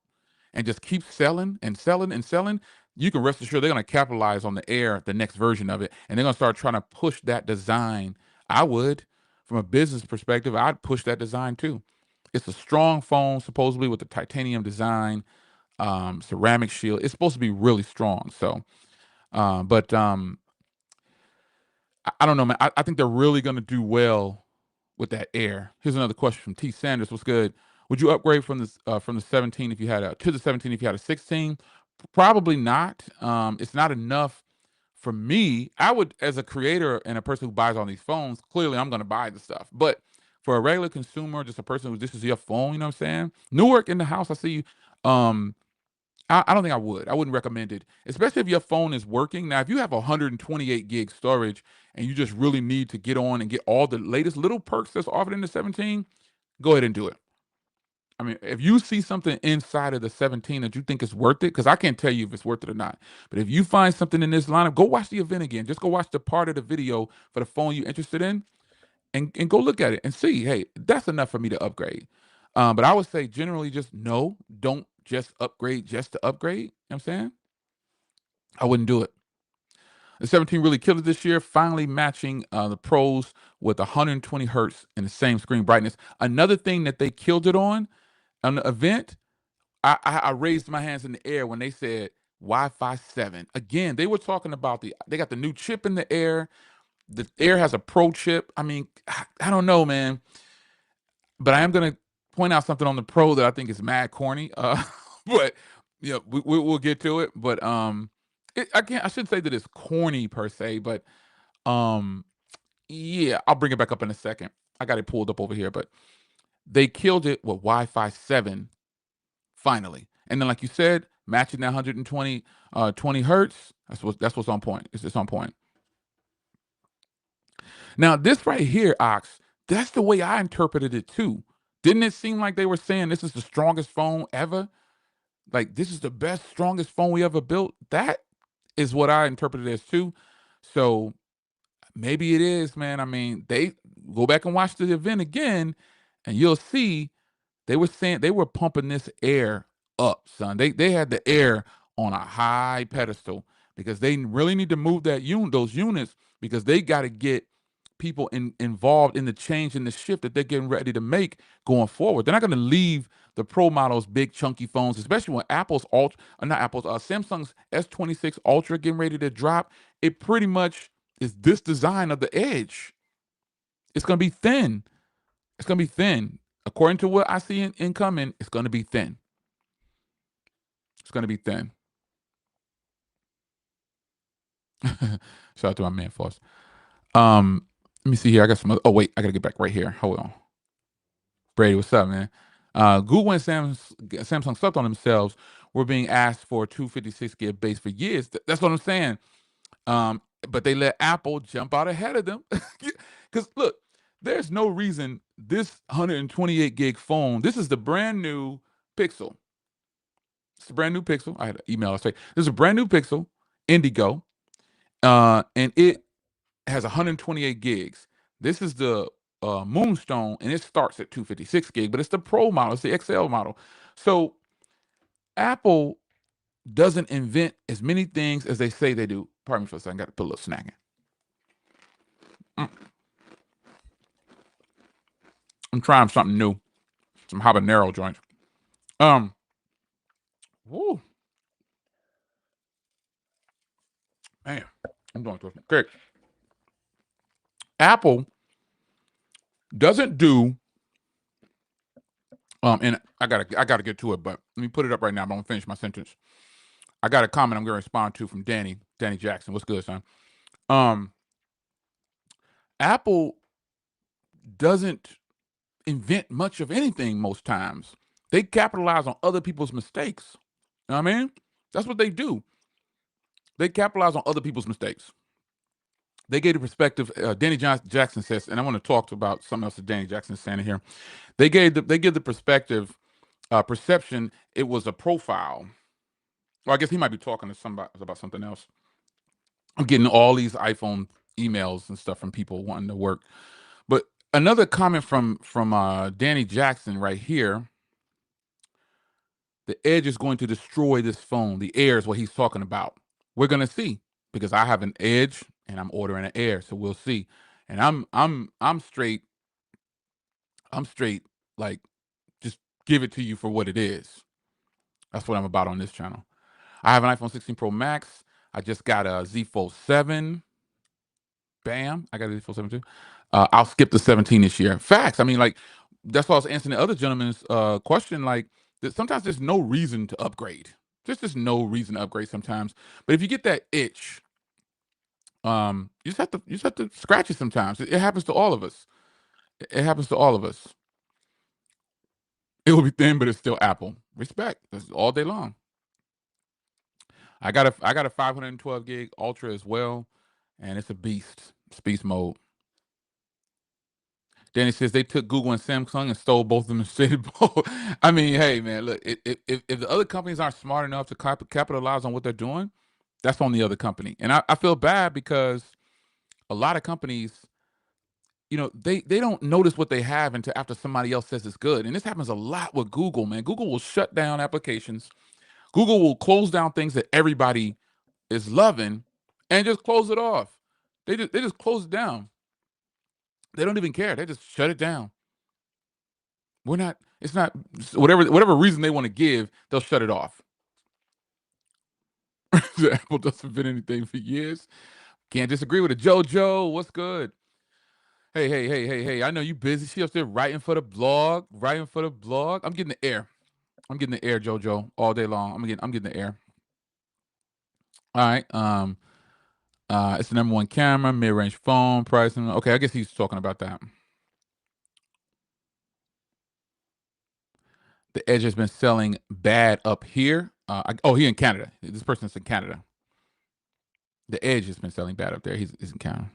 and just keeps selling and selling and selling, you can rest assured they're going to capitalize on the Air, the next version of it, and they're going to start trying to push that design. I would, from a business perspective, I'd push that design too. It's a strong phone, supposedly with the titanium design, ceramic shield. It's supposed to be really strong. So, but I don't know, man. I think they're really going to do well with that Air. Here's another question from T. Sanders. What's good? Would you upgrade from the 17 if you had a to the 17 if you had a 16? Probably not. It's not enough for me. I would, as a creator and a person who buys on these phones, clearly I'm going to buy the stuff. But for a regular consumer, just a person who this is your phone, you know what I'm saying? Newark in the house, I see you. Um, I don't think I would. I wouldn't recommend it, especially if your phone is working. Now, if you have 128 gig storage and you just really need to get on and get all the latest little perks that's offered in the 17, go ahead and do it. I mean, if you see something inside of the 17 that you think is worth it, because I can't tell you if it's worth it or not, but if you find something in this lineup, go watch the event again. Just go watch the part of the video for the phone you're interested in and go look at it and see, hey, that's enough for me to upgrade. But I would say generally just no, don't just upgrade just to upgrade. You know what I'm saying? I wouldn't do it. The 17 really killed it this year, finally matching the pros with 120 hertz and the same screen brightness. Another thing that they killed it on the event, I raised my hands in the air when they said Wi-Fi 7. Again, they were talking about they got the new chip in the Air. The Air has a Pro chip. I mean, I don't know, man. But I am gonna point out something on the Pro that I think is mad corny. But yeah, we'll get to it. But I shouldn't say that it's corny per se, but um, yeah, I'll bring it back up in a second. I got it pulled up over here, but they killed it with Wi-Fi 7 finally. And then, like you said, matching that 120 20 hertz. That's what's on point. It's just on point. Now, this right here, Ox, that's the way I interpreted it too. Didn't it seem like they were saying this is the strongest phone ever? Like this is the best, strongest phone we ever built? That is what I interpreted as too. So maybe it is, man. I mean, they go back and watch the event again, and you'll see they were saying they were pumping this Air up, son. They had the Air on a high pedestal because they really need to move those units because they got to get people involved in the change and the shift that they're getting ready to make going forward. They're not going to leave the Pro models, big chunky phones, especially when Samsung's S26 Ultra getting ready to drop. It pretty much is this design of the Edge. It's going to be thin. It's going to be thin. According to what I see in coming, it's going to be thin. It's going to be thin. Shout out to my man, Foss. Let me see here. I got some other, oh, wait. I got to get back right here. Hold on. Brady, what's up, man? Google and Samsung slept on themselves. Were being asked for a 256 gig base for years. That's what I'm saying. But they let Apple jump out ahead of them. Because look, there's no reason this 128 gig phone, this is the brand new Pixel. It's a brand new Pixel. I had an email. I say this is a brand new Pixel Indigo, and it has 128 gigs. This is the Moonstone, and it starts at 256 gig, but it's the Pro model. It's the XL model. So Apple doesn't invent as many things as they say they do. Pardon me for a second. Got to put a little snack in. I'm trying something new. Some habanero joints. Woo, man, I'm doing this. Great. Apple doesn't do and I gotta get to it, but let me put it up right now. I'm gonna finish my sentence. I got a comment I'm gonna respond to from Danny Jackson. What's good, son? Um, Apple doesn't invent much of anything most times. They capitalize on other people's mistakes. You know what I mean? That's what they do. They capitalize on other people's mistakes. They gave the perspective. Danny Jackson says, and I want to talk about something else that Danny Jackson is saying here. They give the perspective, perception. It was a profile. Well, I guess he might be talking to somebody about something else. I'm getting all these iPhone emails and stuff from people wanting to work. But another comment from Danny Jackson right here. The Edge is going to destroy this phone. The Air is what he's talking about. We're gonna see because I have an Edge and I'm ordering an Air, so we'll see. And I'm straight. I'm straight. Like, just give it to you for what it is. That's what I'm about on this channel. I have an iPhone 16 Pro Max. I just got a Z Fold 7. Bam. I got a Z Fold 7 too. I'll skip the 17 this year. Facts. I mean, like, that's why I was answering the other gentleman's question. Like, sometimes there's no reason to upgrade. There's just no reason to upgrade sometimes. But if you get that itch, you just have to scratch it sometimes. It happens to all of us. It happens to all of us. It will be thin, but it's still Apple. Respect. That's all day long. I got a 512 gig Ultra as well, and it's a beast. It's beast mode. Danny says they took Google and Samsung and stole both of them and said both. I mean, hey man, look, if the other companies aren't smart enough to capitalize on what they're doing, that's on the other company. And I feel bad because a lot of companies, they don't notice what they have until after somebody else says it's good. And this happens a lot with Google, man. Google will shut down applications. Google will close down things that everybody is loving and just close it off. They just close it down. They don't even care. They just shut it down. It's not whatever reason they want to give, they'll shut it off. Apple doesn't fit anything for years. Can't disagree with it. JoJo, what's good? Hey. I know you busy. She up there writing for the blog. I'm getting the Air. JoJo, all day long. I'm getting the Air. All right. It's the number one camera, mid-range phone, pricing. Okay, I guess he's talking about that. The Edge has been selling bad up here. He in Canada. This person's in Canada. The Edge has been selling bad up there. He's in Canada.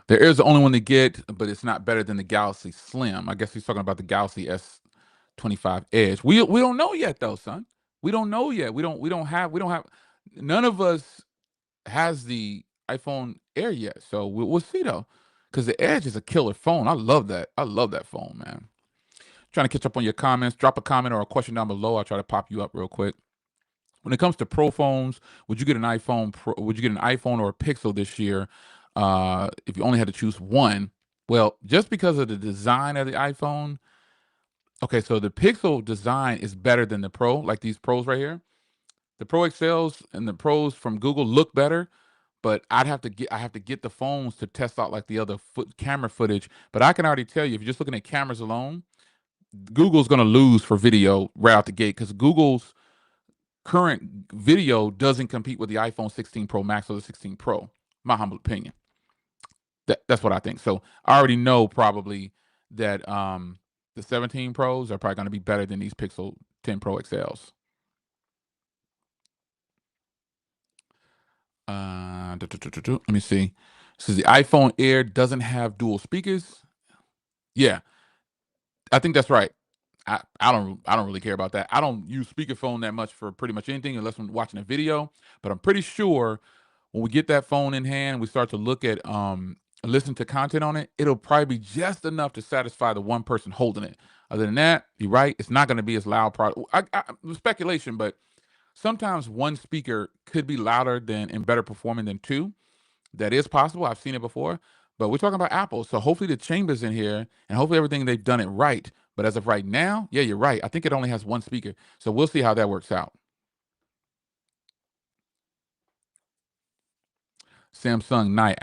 The Air is the only one to get, but it's not better than the Galaxy Slim. I guess he's talking about the Galaxy S25 Edge. We don't know yet though, son. We don't know yet. We don't have. None of us has the iPhone Air yet, so we'll see though. Because the Edge is a killer phone. I love that. I love that phone, man. Trying to catch up on your comments. Drop a comment or a question down below. I'll try to pop you up real quick. When it comes to Pro phones, would you get an iPhone Pro, would you get an iPhone or a Pixel this year if you only had to choose one? Well, just because of the design of the iPhone. Okay, so the Pixel design is better than the Pro, like these Pros right here. The Pro XLs and the Pros from Google look better, but I have to get the phones to test out like the other camera footage. But I can already tell you, if you're just looking at cameras alone, Google's going to lose for video right out the gate because Google's current video doesn't compete with the iPhone 16 Pro Max or the 16 Pro. My humble opinion. That's what I think. So I already know probably that the 17 Pros are probably going to be better than these Pixel 10 Pro XLs. Let me see. So the iPhone Air doesn't have dual speakers. Yeah, I think that's right. I don't really care about that. I don't use speakerphone that much for pretty much anything unless I'm watching a video. But I'm pretty sure when we get that phone in hand, we start to look at listen to content on it, it'll probably be just enough to satisfy the one person holding it. Other than that, you're right. It's not going to be as loud. Speculation, but sometimes one speaker could be louder than and better performing than two. That is possible. I've seen it before. But we're talking about Apple, so hopefully the chamber's in here, and hopefully everything they've done it right. But as of right now, yeah, you're right. I think it only has one speaker, so we'll see how that works out. Samsung Night,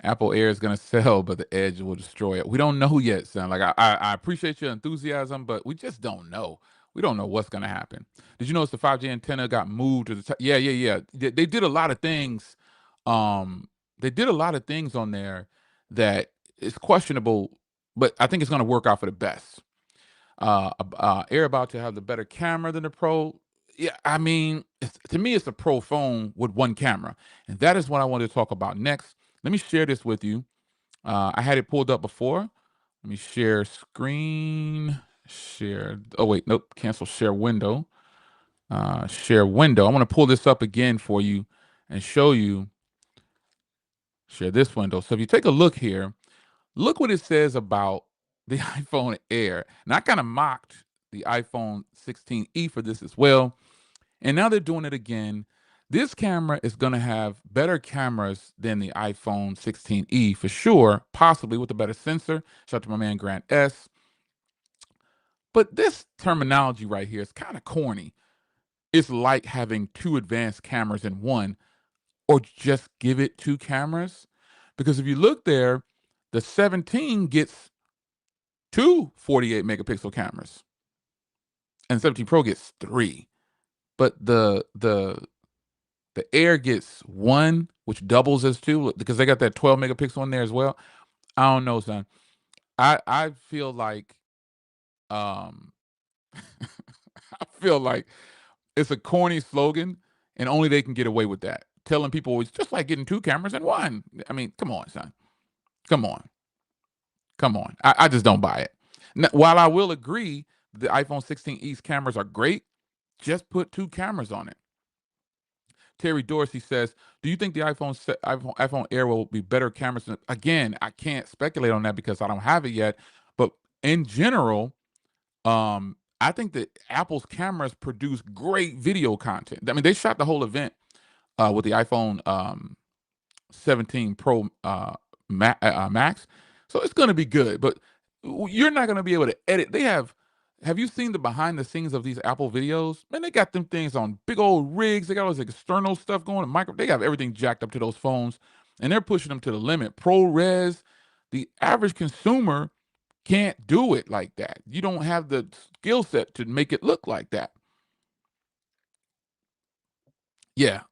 Apple Air is gonna sell, but the Edge will destroy it. We don't know yet, son. Like I appreciate your enthusiasm, but we just don't know. We don't know what's gonna happen. Did you notice the 5G antenna got moved to the? Yeah. They did a lot of things. They did a lot of things on there that is questionable, but I think it's gonna work out for the best. Air about to have the better camera than the Pro. Yeah, I mean, to me, it's a Pro phone with one camera, and that is what I wanted to talk about next. Let me share this with you. I had it pulled up before. Let me share screen. Share. Oh wait, nope. Cancel share window. Share window. I want to pull this up again for you and show you. Share this window. So if you take a look here, look what it says about the iPhone Air. And I kind of mocked the iPhone 16e for this as well. And now they're doing it again. This camera is going to have better cameras than the iPhone 16e for sure, possibly with a better sensor. Shout out to my man Grant S. But this terminology right here is kind of corny. It's like having two advanced cameras in one, or just give it two cameras. Because if you look there, the 17 gets two 48 megapixel cameras, and 17 Pro gets three. But the Air gets one, which doubles as two because they got that 12 megapixel in there as well. I don't know, son. I feel like um I feel like it's a corny slogan, and only they can get away with that. Telling people it's just like getting two cameras in one. I mean, come on, son. Come on. Come on. I just don't buy it. Now, while I will agree the iPhone 16e's cameras are great, just put two cameras on it. Terry Dorsey says, "Do you think the iPhone Air will be better cameras?" Again, I can't speculate on that because I don't have it yet. But in general, I think that Apple's cameras produce great video content. I mean, they shot the whole event with the iPhone 17 Pro Max, so it's going to be good. But you're not going to be able to edit. They have you seen the behind the scenes of these Apple videos? Man, they got them things on big old rigs. They got all this external stuff going. They have everything jacked up to those phones, and they're pushing them to the limit. ProRes. The average consumer can't do it like that. You don't have the skill set to make it look like that. Yeah,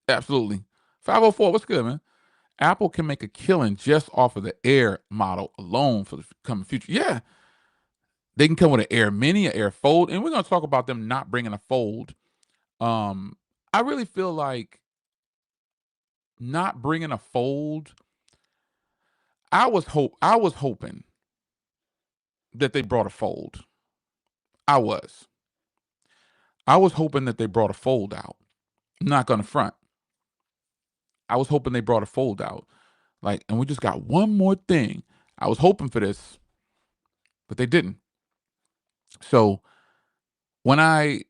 absolutely. 504, what's good, man? Apple can make a killing just off of the Air model alone for the coming future. Yeah, they can come with an Air Mini, an Air Fold, and we're going to talk about them not bringing a Fold. I really feel like not bringing a Fold. I was hoping that they brought a Fold. I was. I was hoping that they brought a Fold out. I'm not going to front. I was hoping they brought a Fold out. Like, and we just got one more thing. I was hoping for this, but they didn't. So when I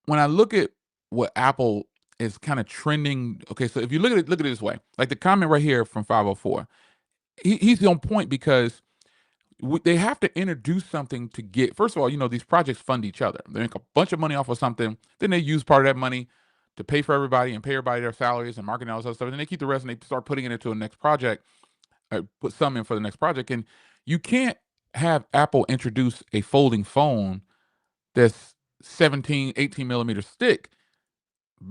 look at what Apple is kind of trending, okay, so if you look at it this way, like the comment right here from 504, he's on point because they have to introduce something to get. First of all, these projects fund each other. They make a bunch of money off of something, then they use part of that money to pay for everybody and pay everybody their salaries and marketing and all that stuff. And then they keep the rest and they start putting it into a next project, or put some in for the next project. And you can't have Apple introduce a folding phone that's 17, 18 millimeters thick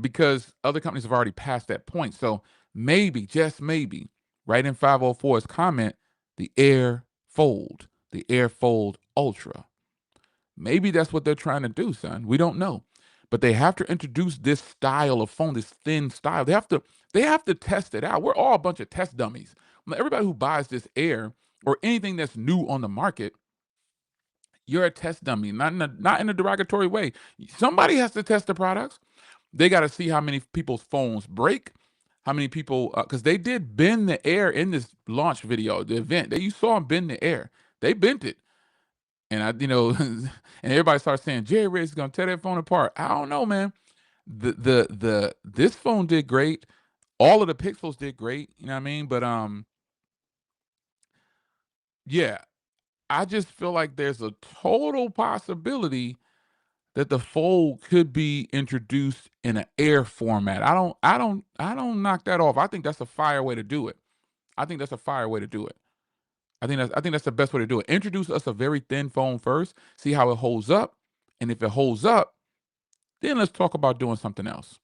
because other companies have already passed that point. So maybe, just maybe, right in 504's comment, the Air Fold, the Air Fold Ultra. Maybe that's what they're trying to do, son. We don't know. But they have to introduce this style of phone, this thin style. They have to test it out. We're all a bunch of test dummies. Everybody who buys this Air or anything that's new on the market, you're a test dummy, not in a derogatory way. Somebody has to test the products. They got to see how many people's phones break, how many people, because they did bend the Air in this launch video, the event. You saw them bend the Air. They bent it. And and everybody starts saying Jerry Ray's gonna tear that phone apart. I don't know, man. This phone did great. All of the Pixels did great. You know what I mean? But yeah, I just feel like there's a total possibility that the Fold could be introduced in an Air format. I don't knock that off. I think that's a fire way to do it. I think that's a fire way to do it. I think that's the best way to do it. Introduce us a very thin phone first, see how it holds up, and if it holds up, then let's talk about doing something else.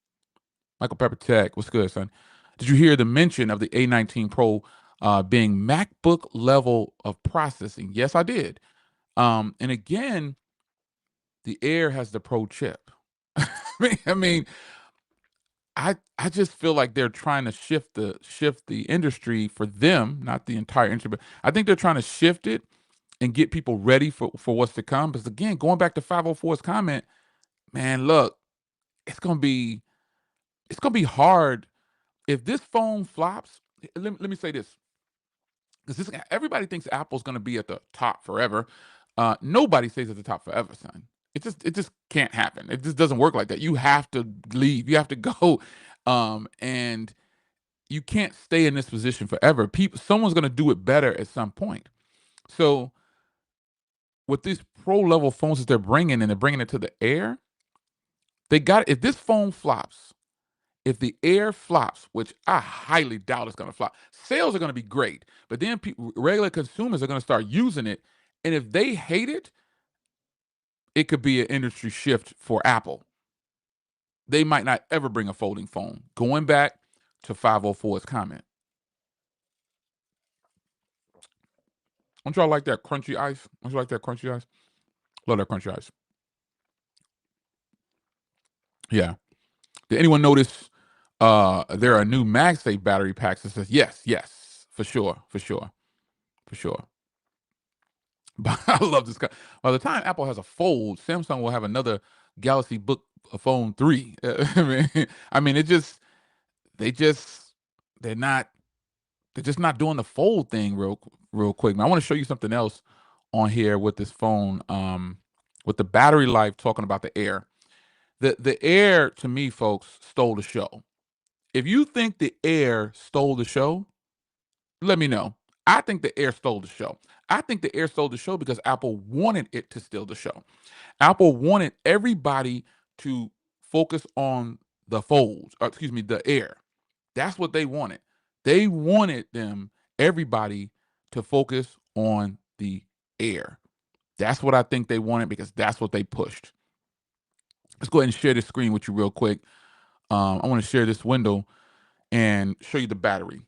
Michael Pepper Tech, what's good, son? Did you hear the mention of the A19 Pro being MacBook level of processing? Yes, I did. And again, the Air has the Pro chip. I mean, I just feel like they're trying to shift the industry for them, not the entire industry, but I think they're trying to shift it and get people ready for what's to come. Because again, going back to 504's comment, man, look, it's gonna be it's gonna be hard if this phone flops. Let me say this, because this everybody thinks Apple's gonna be at the top forever. Nobody stays at the top forever, son. It just can't happen. It just doesn't work like that. You have to leave. You have to go, and you can't stay in this position forever. Someone's gonna do it better at some point. So with these pro level phones that they're bringing and they're bringing it to the Air, they got if this phone flops, if the Air flops, which I highly doubt it's going to flop, sales are going to be great. But then regular consumers are going to start using it, and if they hate it, it could be an industry shift for Apple. They might not ever bring a folding phone. Going back to 504's comment. Don't y'all like that crunchy ice? Don't you like that crunchy ice? Love that crunchy ice. Yeah. Did anyone notice there are new MagSafe battery packs that says yes, for sure, for sure, for sure. But I love this guy. By the time Apple has a fold, Samsung will have another Galaxy Book Phone 3. I mean, they just they're not they're just not doing the fold thing real quick. Now, I want to show you something else on here with this phone. With the battery life, talking about the Air. The Air, to me, folks, stole the show. If you think the Air stole the show, let me know. I think the Air stole the show. I think the Air stole the show because Apple wanted it to steal the show. Apple wanted everybody to focus on the folds, or excuse me, the Air. That's what they wanted. They wanted everybody to focus on the Air. That's what I think they wanted because that's what they pushed. Let's go ahead and share this screen with you real quick. I want to share this window and show you the battery.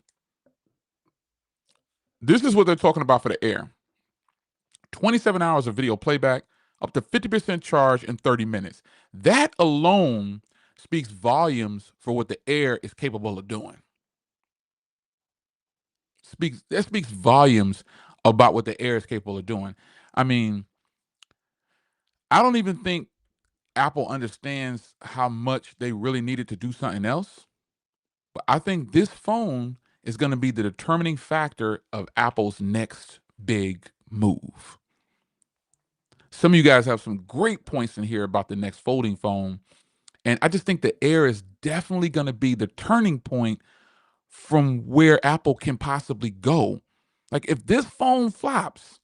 This is what they're talking about for the Air. 27 hours of video playback, up to 50% charge in 30 minutes. That alone speaks volumes for what the Air is capable of doing. That speaks volumes about what the Air is capable of doing. I mean, I don't even think Apple understands how much they really needed to do something else. But I think this phone is going to be the determining factor of Apple's next big move. Some of you guys have some great points in here about the next folding phone. And I just think the Air is definitely going to be the turning point from where Apple can possibly go. Like if this phone flops,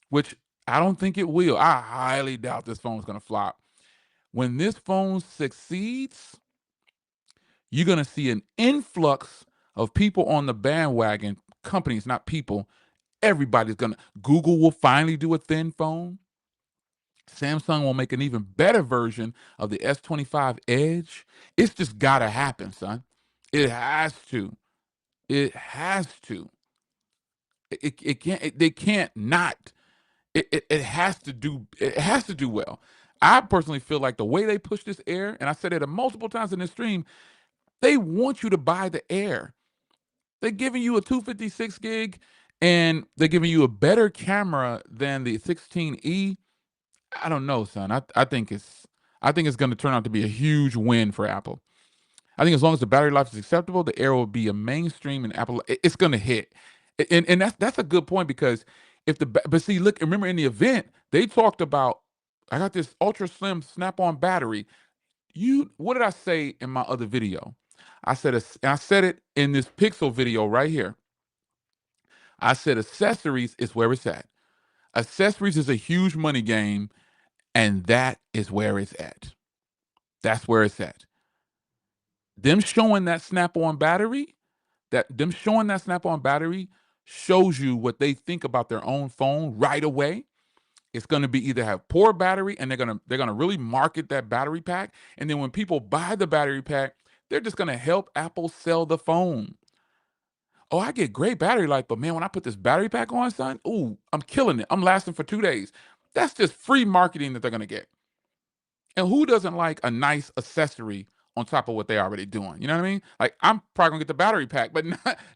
which I don't think it will, I highly doubt this phone is going to flop. When this phone succeeds, you're going to see an influx of people on the bandwagon, companies, not people. Everybody's going to, Google will finally do a thin phone. Samsung will make an even better version of the S25 Edge. It's just got to happen, son. It has to. It has to. It can't. They can't not. It has to do. It has to do well. I personally feel like the way they push this Air, and I said it multiple times in this stream, they want you to buy the Air. They're giving you a 256 gig, and they're giving you a better camera than the 16E. I don't know, son. I think it's going to turn out to be a huge win for Apple. I think as long as the battery life is acceptable, the Air will be a mainstream and Apple. It's going to hit, and that's a good point because if the but see look remember in the event they talked about I got this ultra slim snap-on battery. What did I say in my other video? I said it in this Pixel video right here. I said accessories is where it's at. Accessories is a huge money game. And that is where it's at. That's where it's at. Them showing that snap-on battery, shows you what they think about their own phone right away. It's going to be either have poor battery and they're going to really market that battery pack, and then when people buy the battery pack, they're just going to help Apple sell the phone. Oh, I get great battery life, but man, when I put this battery pack on, son, ooh, I'm killing it. I'm lasting for 2 days. That's just free marketing that they're gonna get. And who doesn't like a nice accessory on top of what they're already doing? You know what I mean? Like I'm probably gonna get the battery pack, but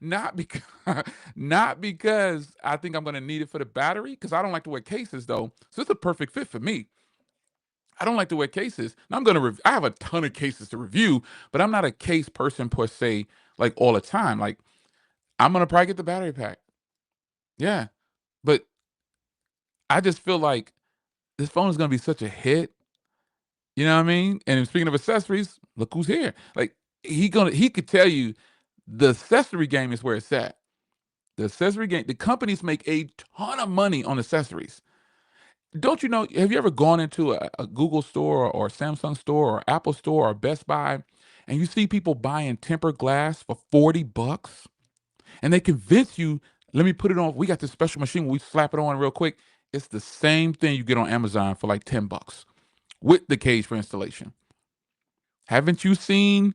not because not because I think I'm gonna need it for the battery, because I don't like to wear cases though. So it's a perfect fit for me. I don't like to wear cases. Now I'm gonna. I have a ton of cases to review, but I'm not a case person per se, like all the time. Like I'm gonna probably get the battery pack. Yeah, but I just feel like this phone is gonna be such a hit. You know what I mean? And speaking of accessories, look who's here. Like he could tell you the accessory game is where it's at. The accessory game, the companies make a ton of money on accessories. Don't you know? Have you ever gone into a Google store or Samsung store or Apple store or Best Buy, and you see people buying tempered glass for $40, and they convince you, "Let me put it on. We got this special machine where we slap it on real quick." It's the same thing you get on Amazon for like $10 with the cage for installation. Haven't you seen,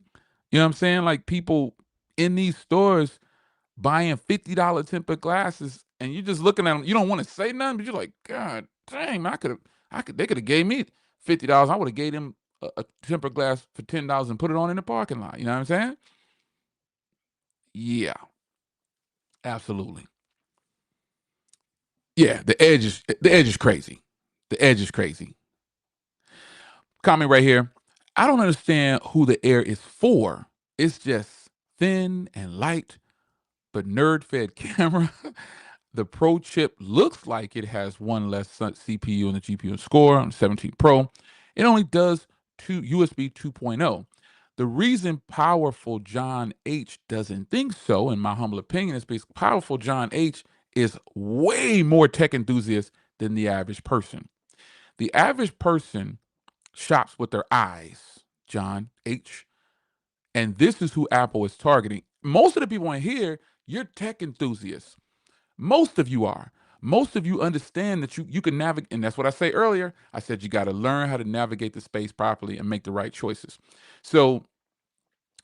you know what I'm saying, like people in these stores buying $50 tempered glasses, and you're just looking at them. You don't want to say nothing, but you're like, God dang, man, they could have gave me $50. I would have gave them a tempered glass for $10 and put it on in the parking lot. You know what I'm saying? Yeah, absolutely. Yeah, the edge is crazy. The edge is crazy. Comment right here. I don't understand who the Air is for. It's just thin and light, but nerd fed camera. The Pro chip looks like it has one less CPU and the GPU score on 17 Pro. It only does USB 2.0. The reason Powerful John H doesn't think so, in my humble opinion, is because Powerful John H is way more tech enthusiast than the average person. The average person shops with their eyes, John H. And this is who Apple is targeting. Most of the people in here, you're tech enthusiasts. Most of you are. Most of you understand that you can navigate, and that's what I say earlier. I said you got to learn how to navigate the space properly and make the right choices. So,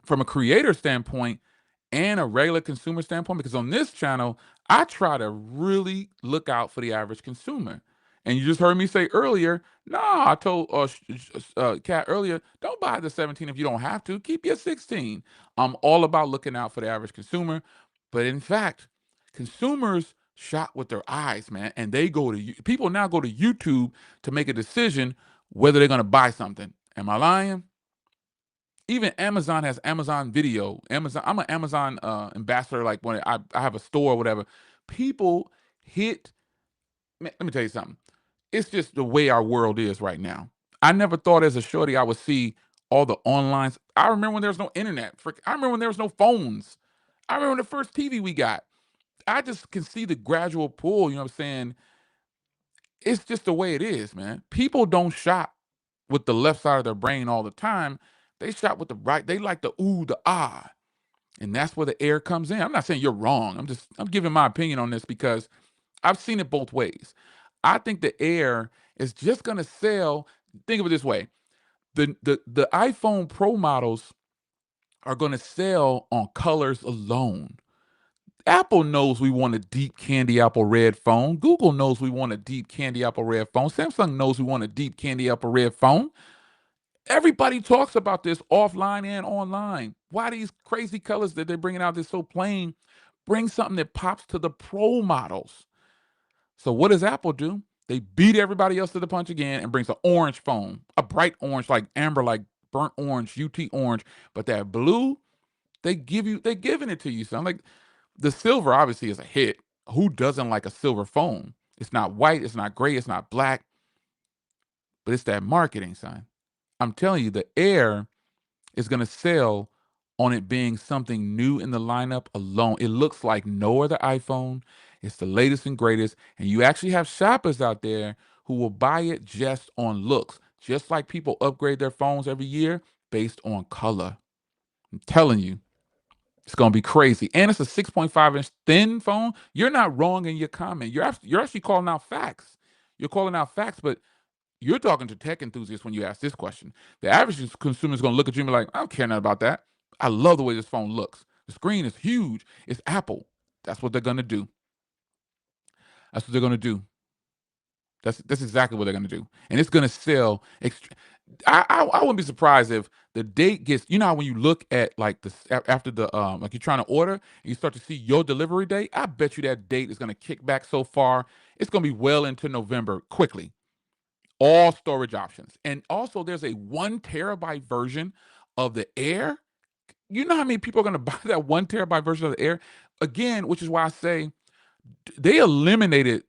from a creator standpoint and a regular consumer standpoint, because on this channel, I try to really look out for the average consumer. And you just heard me say earlier, no, I told Kat earlier, don't buy the 17 if you don't have to. Keep your 16. I'm all about looking out for the average consumer. But in fact, consumers shop with their eyes, man. And they go to, people now go to YouTube to make a decision whether they're going to buy something. Am I lying? Even Amazon has Amazon Video. Amazon, I'm an Amazon ambassador. Like when I have a store or whatever, people hit. Man, let me tell you something. It's just the way our world is right now. I never thought as a shorty I would see all the online. I remember when there was no internet. I remember when there was no phones. I remember the first TV we got. I just can see the gradual pull. You know what I'm saying? It's just the way it is, man. People don't shop with the left side of their brain all the time. They shop with the right. They like the ooh, the ah. And that's where the Air comes in. I'm not saying you're wrong. I'm giving my opinion on this because I've seen it both ways. I think the Air is just gonna sell. Think of it this way: the iPhone Pro models are gonna sell on colors alone. Apple knows we want a deep candy apple red phone. Google knows we want a deep candy apple red phone. Samsung knows we want a deep candy apple red phone. Everybody talks about this offline and online. Why these crazy colors that they're bringing out that's so plain? Bring something that pops to the Pro models. So what does Apple do? They beat everybody else to the punch again and brings an orange phone, a bright orange, like amber, like burnt orange, UT orange. But that blue, they're giving it to you, son. Like the silver obviously is a hit. Who doesn't like a silver phone? It's not white, it's not gray, it's not black, but it's that marketing, son. I'm telling you, the Air is going to sell on it being something new in the lineup alone. It looks like no other iPhone. It's the latest and greatest. And you actually have shoppers out there who will buy it just on looks, just like people upgrade their phones every year based on color. I'm telling you, it's going to be crazy. And it's a 6.5-inch thin phone. You're not wrong in your comment. You're actually calling out facts. You're calling out facts, but you're talking to tech enthusiasts when you ask this question. The average consumer is going to look at you and be like, I don't care nothing about that. I love the way this phone looks. The screen is huge. It's Apple. That's what they're gonna do. That's what they're gonna do. That's exactly what they're gonna do, and it's gonna sell. I wouldn't be surprised if the date gets. You know how when you look at like after the like you're trying to order and you start to see your delivery date. I bet you that date is gonna kick back so far. It's gonna be well into November quickly. All storage options, and also there's a 1 terabyte version of the Air. You know how many people are gonna buy that 1 terabyte version of the Air again, which is why I say they eliminated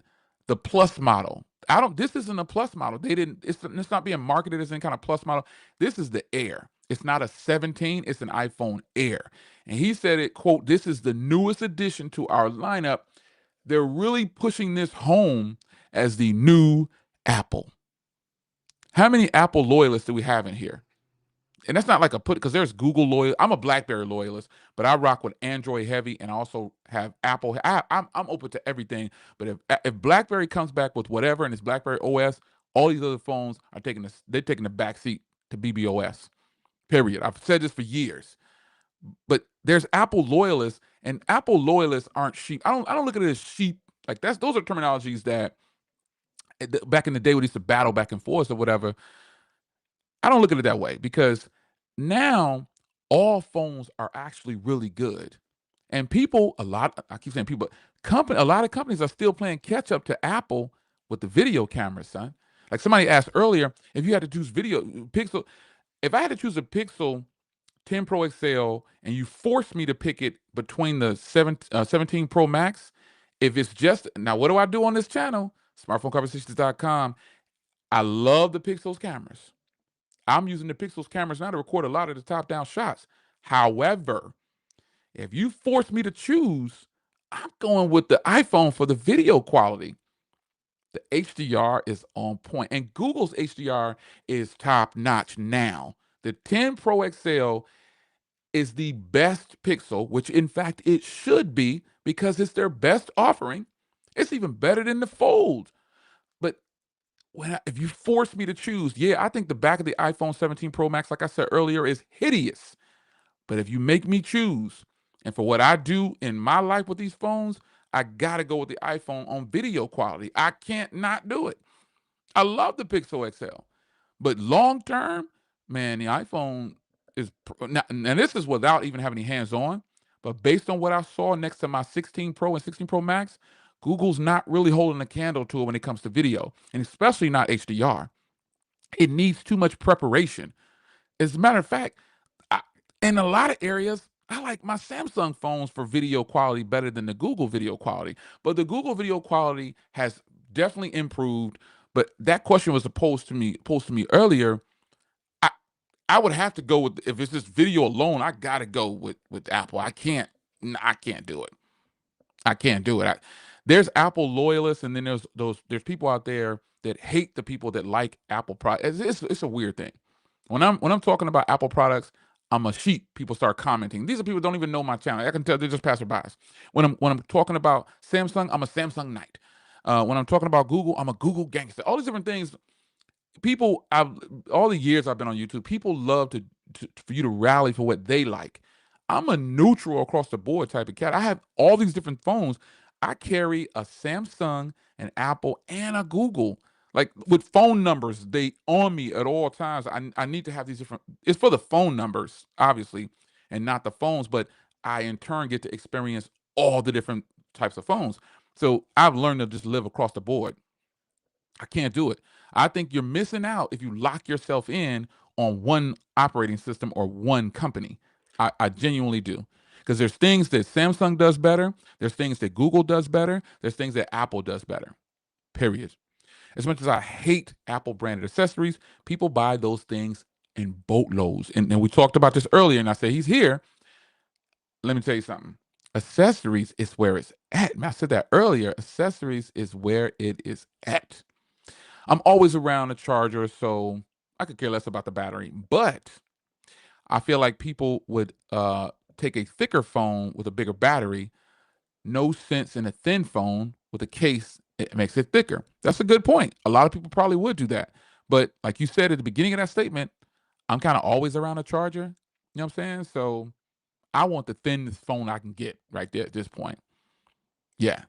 the plus model. I don't. This isn't a plus model. They didn't. It's not being marketed as any kind of plus model. This is the Air. It's not a 17. It's an iPhone Air. And he said it, quote, "This is the newest addition to our lineup. They're really pushing this home as the new Apple." How many Apple loyalists do we have in here? And that's not like a put because there's Google loyal. I'm a BlackBerry loyalist, but I rock with Android heavy, and I also have Apple. I'm open to everything. But if BlackBerry comes back with whatever and it's BlackBerry OS, all these other phones are taking this. They're taking the backseat to BBOS. Period. I've said this for years. But there's Apple loyalists, and Apple loyalists aren't sheep. I don't look at it as sheep. Like those are terminologies that back in the day we used to battle back and forth or whatever. I don't look at it that way because now all phones are actually really good. And people, I keep saying people, a lot of companies are still playing catch up to Apple with the video cameras, son. Like somebody asked earlier, if you had to choose if I had to choose a Pixel 10 Pro XL and you forced me to pick it between the 17 Pro Max, if it's just, now what do I do on this channel? Smartphoneconversations.com. I love the Pixel's cameras. I'm using the Pixel's cameras now to record a lot of the top-down shots. However, if you force me to choose, I'm going with the iPhone for the video quality. The HDR is on point, and Google's HDR is top-notch now. The 10 Pro XL is the best Pixel, which in fact it should be because it's their best offering. It's even better than the Fold. But if you force me to choose, yeah, I think the back of the iPhone 17 Pro Max, like I said earlier, is hideous. But if you make me choose, and for what I do in my life with these phones, I gotta go with the iPhone on video quality. I can't not do it. I love the Pixel XL, but long term, man, the iPhone is now, and this is without even having any hands on. But based on what I saw next to my 16 Pro and 16 Pro Max, Google's not really holding a candle to it when it comes to video, and especially not HDR. It needs too much preparation. As a matter of fact, I, in a lot of areas, I like my Samsung phones for video quality better than the Google video quality. But the Google video quality has definitely improved. But that question was posed to me earlier. I I would have to go with, if it's just video alone, I gotta go with Apple. I can't do it. I can't do it. There's Apple loyalists, and then there's people out there that hate the people that like Apple products. It's a weird thing. When I'm talking about Apple products, I'm a sheep. People start commenting. These are people who don't even know my channel. I can tell they're just passerbys. When I'm talking about Samsung, I'm a Samsung knight. When I'm talking about Google, I'm a Google gangster. All these different things, people, all the years I've been on YouTube, people love for you to rally for what they like. I'm a neutral across the board type of cat. I have all these different phones. I carry a Samsung, an Apple, and a Google. Like with phone numbers, they on me at all times. I need to have these different. It's for the phone numbers, obviously, and not the phones. But I in turn get to experience all the different types of phones. So I've learned to just live across the board. I can't do it. I think you're missing out if you lock yourself in on one operating system or one company. I genuinely do. Because there's things that Samsung does better, there's things that Google does better, there's things that Apple does better. Period. As much as I hate Apple branded accessories, people buy those things in boatloads. And we talked about this earlier, and I said he's here. Let me tell you something. Accessories is where it's at. I said that earlier. Accessories is where it is at. I'm always around a charger, so I could care less about the battery. But I feel like people would take a thicker phone with a bigger battery. No sense in a thin phone with a case. It makes it thicker. That's a good point. A lot of people probably would do that. But like you said at the beginning of that statement, I'm kind of always around a charger. You know what I'm saying? So I want the thinnest phone I can get right there at this point. Yeah.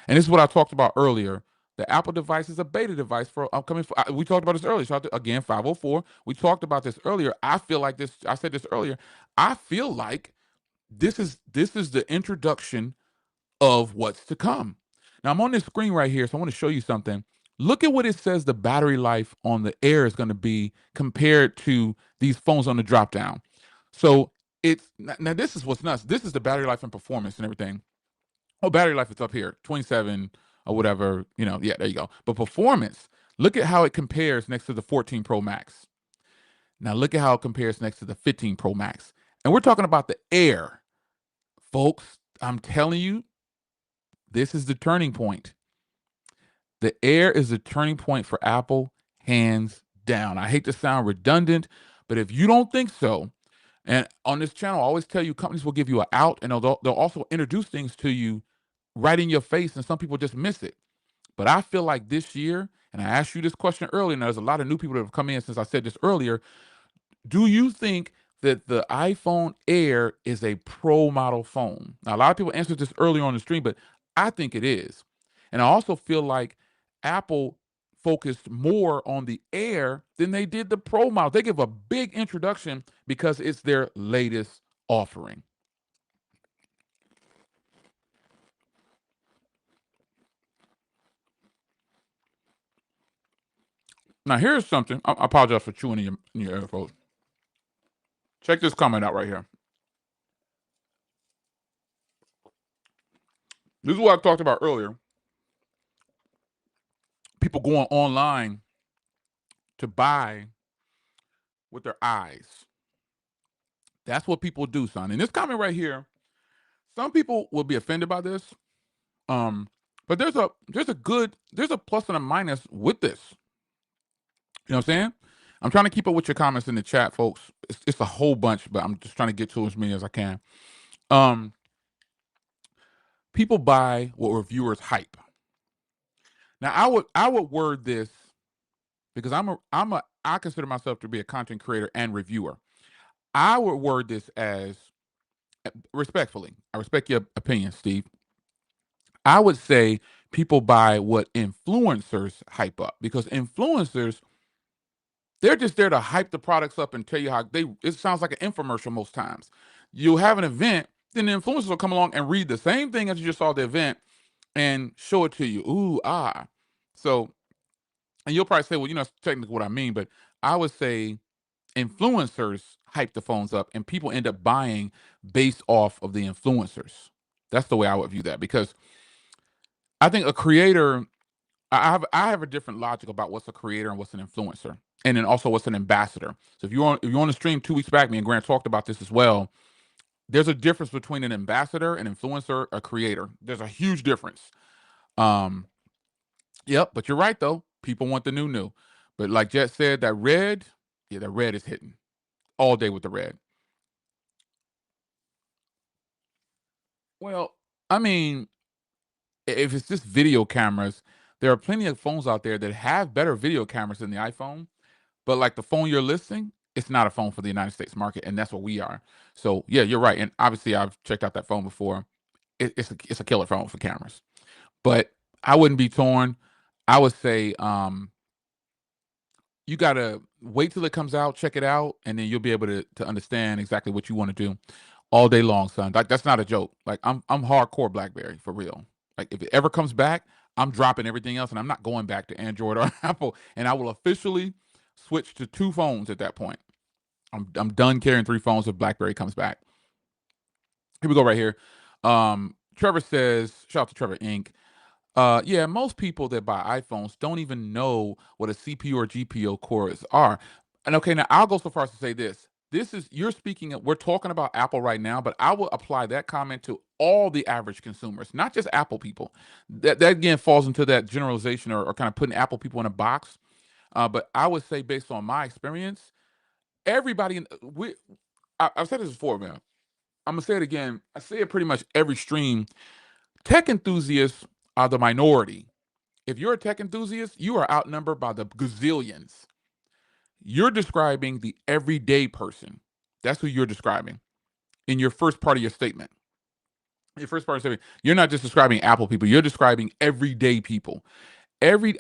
And this is what I talked about earlier. The Apple device is a beta device for upcoming. We talked about this earlier. So again, 504. We talked about this earlier. I feel like this. I said this earlier. I feel like this is the introduction of what's to come. Now I'm on this screen right here, so I want to show you something. Look at what it says the battery life on the Air is going to be compared to these phones on the drop down. So it's now this is what's nuts. This is the battery life and performance and everything. Oh, battery life is up here, 27 or whatever, yeah, there you go. But performance, look at how it compares next to the 14 Pro Max. Now look at how it compares next to the 15 Pro Max. And we're talking about the Air. Folks, I'm telling you, this is the turning point. The Air is the turning point for Apple, hands down. I hate to sound redundant, but if you don't think so, and on this channel, I always tell you companies will give you an out, and they'll also introduce things to you right in your face, and some people just miss it. But I feel like this year, and I asked you this question earlier, and there's a lot of new people that have come in since I said this earlier. Do you think that the iPhone Air is a pro model phone? Now, a lot of people answered this earlier on the stream, but I think it is. And I also feel like Apple focused more on the Air than they did the Pro model. They give a big introduction because it's their latest offering. Now, here's something. I apologize for chewing in your ear, folks. Check this comment out right here. This is what I talked about earlier. People going online to buy with their eyes. That's what people do, son. And this comment right here, some people will be offended by this. But there's a plus and a minus with this. You know what I'm saying? I'm trying to keep up with your comments in the chat, folks. It's a whole bunch, but I'm just trying to get to as many as I can. People buy what reviewers hype. Now, I would word this because I consider myself to be a content creator and reviewer. I would word this as respectfully. I respect your opinion, Steve. I would say people buy what influencers hype up because influencers, they're just there to hype the products up and tell you how it sounds like an infomercial most times. You'll have an event, then the influencers will come along and read the same thing as you just saw at the event and show it to you. Ooh, ah. So, and you'll probably say, well, that's technically what I mean, but I would say influencers hype the phones up and people end up buying based off of the influencers. That's the way I would view that because I think a creator, I have a different logic about what's a creator and what's an influencer, and then also what's an ambassador. So if you're on the stream 2 weeks back, me and Grant talked about this as well. There's a difference between an ambassador, an influencer, a creator. There's a huge difference. Um, yep, but you're right though. People want the new. But like Jet said, that red, yeah, that red is hitting all day with the red. Well, I mean, if it's just video cameras, there are plenty of phones out there that have better video cameras than the iPhone. But like the phone you're listing, it's not a phone for the United States market, and that's what we are. So yeah, you're right. And obviously, I've checked out that phone before. It's a killer phone for cameras. But I wouldn't be torn. I would say you gotta wait till it comes out, check it out, and then you'll be able to understand exactly what you want to do all day long, son. Like that's not a joke. Like I'm hardcore BlackBerry for real. Like if it ever comes back, I'm dropping everything else and I'm not going back to Android or Apple. And I will officially switch to 2 phones at that point. I'm done carrying 3 phones if BlackBerry comes back. Here we go right here. Trevor says, shout out to Trevor Inc. Yeah, most people that buy iPhones don't even know what a CPU or GPU cores are. And okay, now I'll go so far as to say this. We're talking about Apple right now, but I will apply that comment to all the average consumers, not just Apple people. That again falls into that generalization or kind of putting Apple people in a box. But I would say based on my experience, everybody I've said this before, man. I'm gonna say it again. I say it pretty much every stream. Tech enthusiasts are the minority. If you're a tech enthusiast, you are outnumbered by the gazillions. You're describing the everyday person. That's who you're describing. in your first part of your statement. Your first part of your statement, you're not just describing Apple people, you're describing everyday people.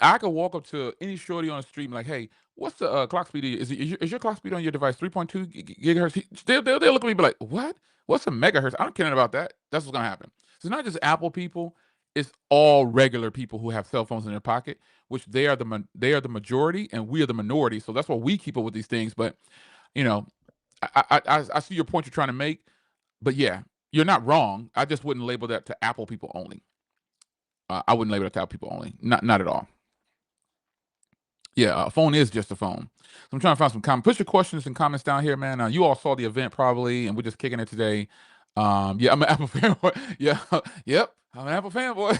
I could walk up to any shorty on the street and be like, "Hey, what's the clock speed? Is your clock speed on your device 3.2 gigahertz?" They'll look at me and be like, "What? What's a megahertz? I don't care about that." That's what's gonna happen. So it's not just Apple people; it's all regular people who have cell phones in their pocket, which they are the majority, and we are the minority. So that's why we keep up with these things. But you know, I see your point you're trying to make, but yeah, you're not wrong. I just wouldn't label that to Apple people only. I wouldn't label it to Apple people only. Not at all. Yeah, a phone is just a phone. So I'm trying to find some comments. Put your questions and comments down here, man. You all saw the event probably, and we're just kicking it today. Yeah, I'm an Apple fanboy. Yeah, yep, I'm an Apple fanboy.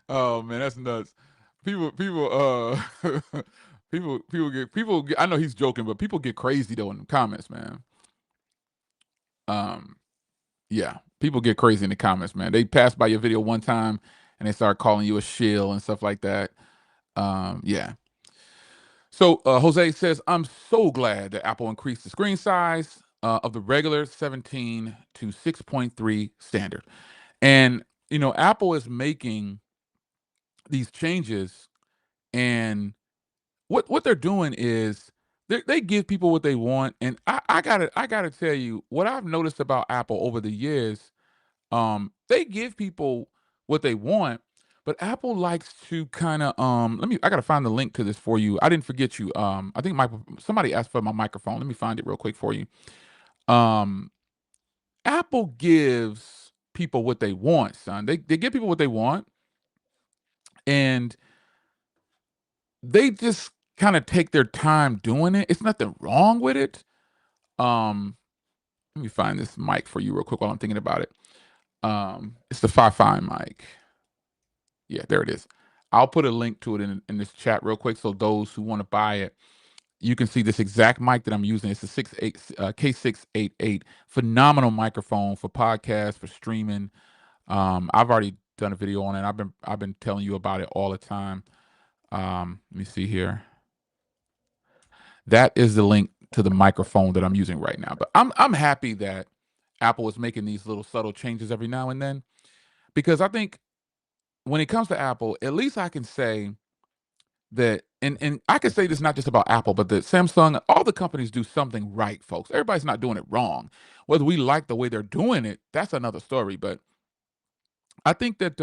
Oh man, that's nuts. People, people get. I know he's joking, but people get crazy though in the comments, man. Um, yeah, people get crazy in the comments, man. They pass by your video one time and they start calling you a shill and stuff like that. Yeah. So Jose says, I'm so glad that Apple increased the screen size of the regular 17 to 6.3 standard. And, Apple is making these changes, and what they're doing is they give people what they want. And I gotta tell you, what I've noticed about Apple over the years, they give people what they want, but Apple likes to kind of I gotta find the link to this for you. I didn't forget you. I think somebody asked for my microphone. Let me find it real quick for you. Um, Apple gives people what they want, son. They give people what they want, and they just kind of take their time doing it. It's nothing wrong with it. Um, Let me find this mic for you real quick while I'm thinking about it. It's the Fi mic. Yeah, there it is. I'll put a link to it in this chat real quick, so those who want to buy it, you can see this exact mic that I'm using. It's a K688, phenomenal microphone for podcasts, for streaming. I've already done a video on it. I've been telling you about it all the time. Let me see here. That is the link to the microphone that I'm using right now. But I'm happy that Apple is making these little subtle changes every now and then, because I think when it comes to Apple, at least I can say that, and I can say this not just about Apple, but that Samsung, all the companies do something right, folks. Everybody's not doing it wrong. Whether we like the way they're doing it, that's another story. But I think that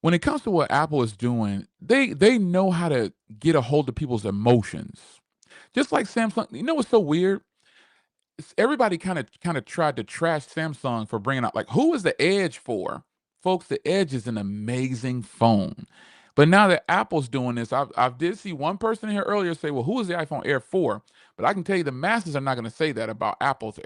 when it comes to what Apple is doing, they know how to get a hold of people's emotions. Just like Samsung, what's so weird? Everybody kind of tried to trash Samsung for bringing out, like, who is the Edge for? Folks, the Edge is an amazing phone. But now that Apple's doing this, I did see one person here earlier say, "Well, who is the iPhone Air for?" But I can tell you, the masses are not going to say that about Apple's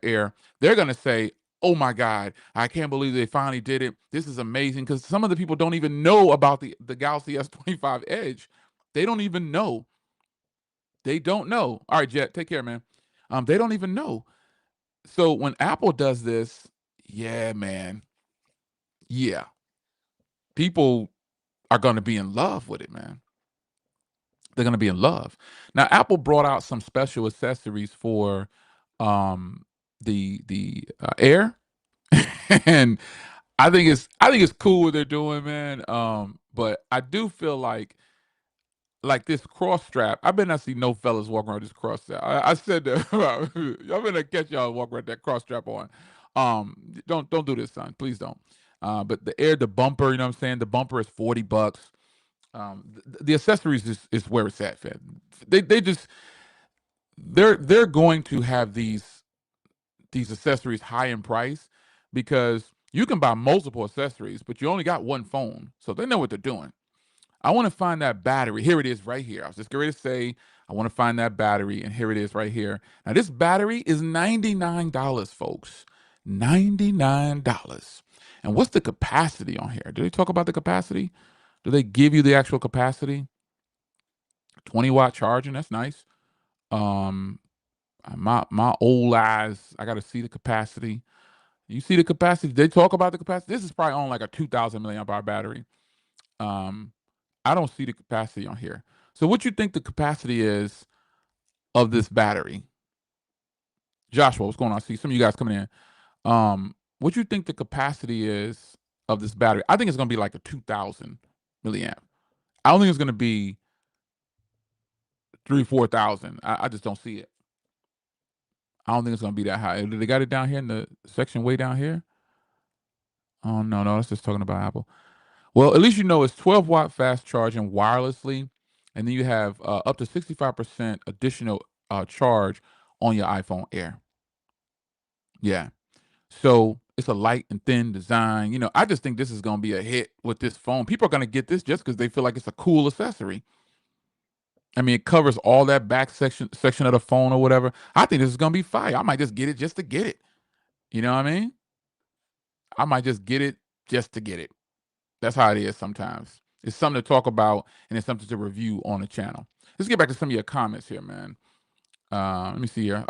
Air. They're going to say, "Oh my God, I can't believe they finally did it. This is amazing." Because some of the people don't even know about the Galaxy S25 Edge. They don't even know. They don't know. All right, Jet, take care, man. They don't even know. So when Apple does this, yeah, man, yeah, people are going to be in love with it, man. They're going to be in love. Now, Apple brought out some special accessories for um, the Air, and I think it's cool what they're doing, man. But I do feel like this cross strap. I better not see no fellas walking around this cross strap. I said that. I better catch y'all walking around that cross strap on. Don't do this, son. Please don't. But the bumper, you know what I'm saying? The bumper is $40. The accessories is where it's at, fam. They just they're going to have these accessories high in price, because you can buy multiple accessories, but you only got one phone, so they know what they're doing. I want to find that battery. Here it is right here. I was just going to say, I want to find that battery, and here it is right here. Now, this battery is $99, folks. $99. And what's the capacity on here? Do they talk about the capacity? Do they give you the actual capacity? 20-watt charging. That's nice. Um, my old eyes, I got to see the capacity. You see the capacity? They talk about the capacity. This is probably on like a 2,000 milliamp hour battery. Um, I don't see the capacity on here. So what you think the capacity is of this battery? Joshua, what's going on? I see some of you guys coming in. What do you think the capacity is of this battery? I think it's going to be like a 2,000 milliamp. I don't think it's going to be 4,000. I just don't see it. I don't think it's going to be that high. They got it down here in the section way down here. Oh no, that's just talking about Apple. Well, at least you know it's 12-watt fast charging wirelessly, and then you have up to 65% additional charge on your iPhone Air. Yeah. So it's a light and thin design. I just think this is going to be a hit with this phone. People are going to get this just because they feel like it's a cool accessory. I mean, it covers all that back section of the phone or whatever. I think this is going to be fire. I might just get it just to get it. You know what I mean? I might just get it just to get it. That's how it is sometimes. It's something to talk about and it's something to review on the channel. Let's get back to some of your comments here, man. Let me see here.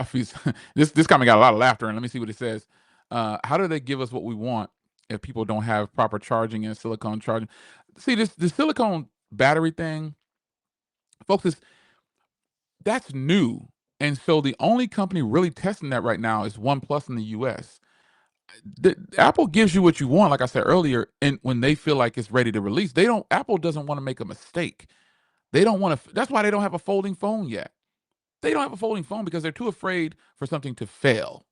This comment got a lot of laughter, and let me see what it says. How do they give us what we want if people don't have proper charging and silicone charging? See, the silicone battery thing, folks, that's new. And so the only company really testing that right now is OnePlus in the US. Apple gives you what you want, like I said earlier, and when they feel like it's ready to release, Apple doesn't want to make a mistake. They don't want to, that's why they don't have a folding phone yet. They don't have a folding phone because they're too afraid for something to fail.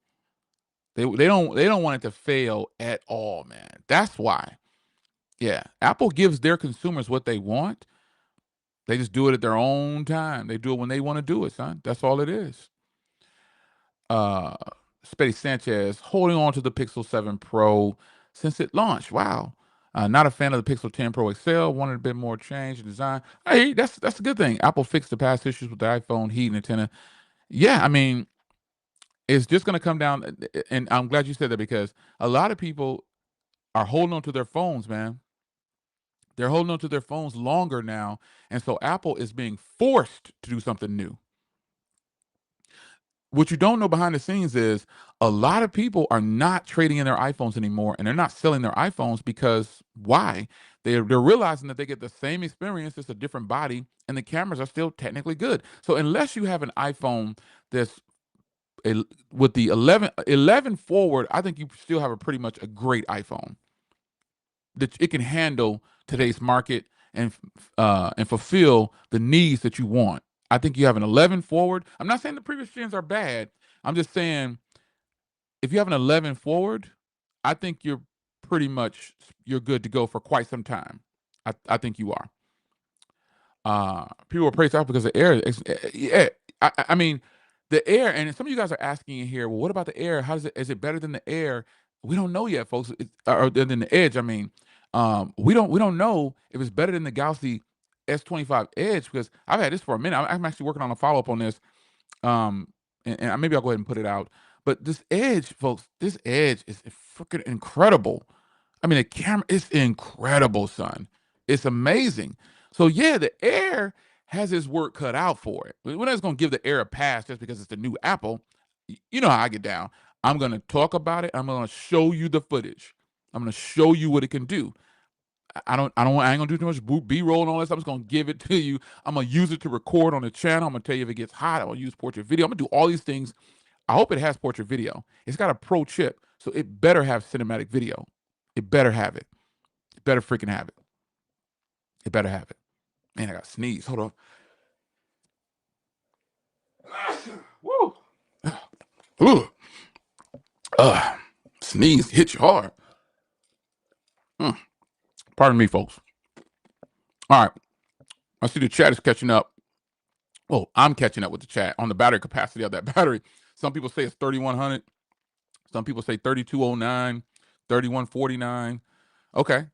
They don't want it to fail at all, man. That's why. Yeah, Apple gives their consumers what they want. They just do it at their own time. They do it when they want to do it, son. That's all it is. Uh Spetty Sanchez holding on to the Pixel 7 Pro since it launched. Wow. Not a fan of the Pixel 10 Pro XL. Wanted a bit more change in design. Hey, that's a good thing. Apple fixed the past issues with the iPhone heat and antenna. Yeah, I mean, it's just going to come down, and I'm glad you said that because a lot of people are holding on to their phones, man. They're holding on to their phones longer now, and so Apple is being forced to do something new. What you don't know behind the scenes is a lot of people are not trading in their iPhones anymore, and they're not selling their iPhones because why? They're realizing that they get the same experience, just a different body, and the cameras are still technically good. So unless you have an iPhone that's with the 11 forward, I think you still have a pretty much a great iPhone that it can handle today's market and fulfill the needs that you want. I think you have an 11 forward. I'm not saying the previous gens are bad. I'm just saying if you have an 11 forward, I think you're good to go for quite some time. I think you are. People are praised off because of air. Yeah, I mean, the air, and some of you guys are asking in here, well, what about the air? Is it better than the air? We don't know yet, folks. Or than the Edge. I mean, we don't know if it's better than the Galaxy S25 Edge because I've had this for a minute. I'm actually working on a follow up on this. Um, and maybe I'll go ahead and put it out. But this Edge, folks, this Edge is freaking incredible. I mean, the camera is incredible, son. It's amazing. So yeah, the Air has his work cut out for it. We're not just gonna give the Air a pass just because it's the new Apple. You know how I get down. I'm gonna talk about it. I'm gonna show you the footage. I'm gonna show you what it can do. I ain't gonna do too much B-roll and all this. I'm just gonna give it to you. I'm gonna use it to record on the channel. I'm gonna tell you if it gets hot. I'm gonna use portrait video. I'm gonna do all these things. I hope it has portrait video. It's got a pro chip, so it better have cinematic video. It better have it. It better freaking have it. It better have it. Man, I got to sneeze. Hold on. Woo. Ooh. Sneeze hit you hard. Pardon me, folks. All right. I see the chat is catching up. Well, I'm catching up with the chat on the battery capacity of that battery. Some people say it's 3,100. Some people say 3,209, 3,149. Okay.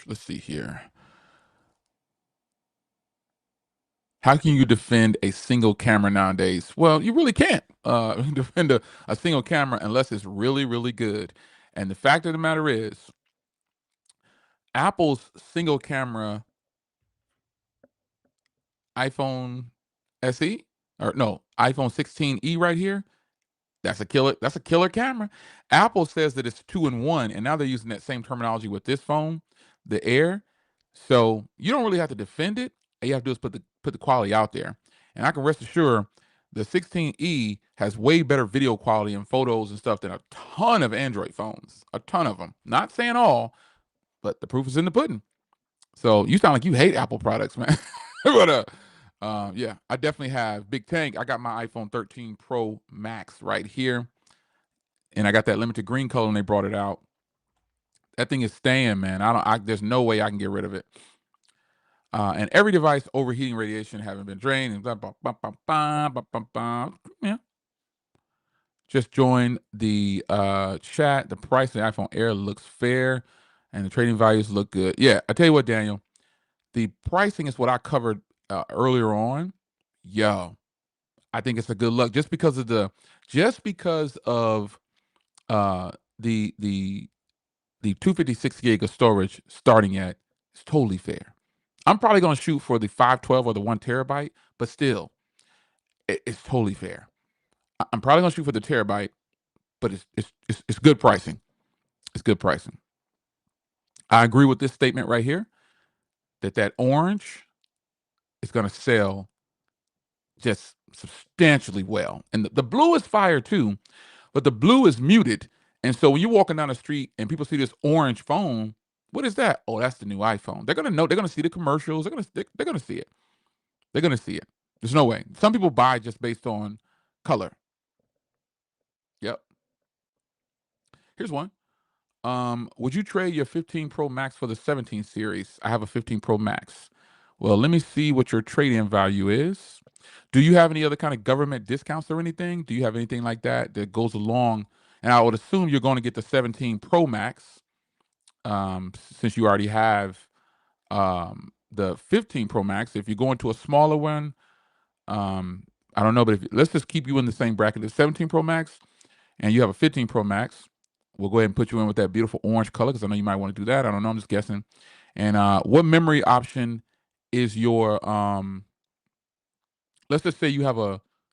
Let's see here. How can you defend a single camera nowadays? Well, you really can't defend a single camera unless it's really, really good. And the fact of the matter is, Apple's single camera iPhone SE, or no, iPhone 16e right here, that's a killer camera. Apple says that it's 2-in-1, and now they're using that same terminology with this phone, the Air. So you don't really have to defend it. All you have to do is put the quality out there. And I can rest assured the 16E has way better video quality and photos and stuff than a ton of Android phones. A ton of them. Not saying all, but the proof is in the pudding. So you sound like you hate Apple products, man. but yeah, I definitely have. Big Tank, I got my iPhone 13 Pro Max right here. And I got that limited green color when they brought it out. That thing is staying, man. There's no way I can get rid of it. And every device overheating radiation having been drained. And yeah. Just join the chat. The price of the iPhone Air looks fair, and the trading values look good. Yeah, I tell you what, Daniel, the pricing is what I covered earlier on. Yo, I think it's a good look just because of uh, the 256 gig of storage starting at. It's totally fair. I'm probably going to shoot for the 512 or the 1 terabyte, but still, it's totally fair. I'm probably going to shoot for the terabyte, but it's good pricing. It's good pricing. I agree with this statement right here that orange is going to sell just substantially well, and the blue is fire too, but the blue is muted, and so when you're walking down the street and people see this orange phone, what is that? Oh, that's the new iPhone. They're gonna know. They're gonna see the commercials. They're gonna see it. They're gonna see it. There's no way. Some people buy just based on color. Yep. Here's one. Would you trade your 15 Pro Max for the 17 series? I have a 15 Pro Max. Well, let me see what your trade-in value is. Do you have any other kind of government discounts or anything? Do you have anything like that goes along? And I would assume you're going to get the 17 Pro Max, since you already have the 15 Pro Max. If you're going to a smaller one, I don't know, but let's just keep you in the same bracket. The 17 Pro Max, and you have a 15 Pro Max, we'll go ahead and put you in with that beautiful orange color because I know you might want to do that. I don't know. I'm just guessing. And what memory option is your let's just say you have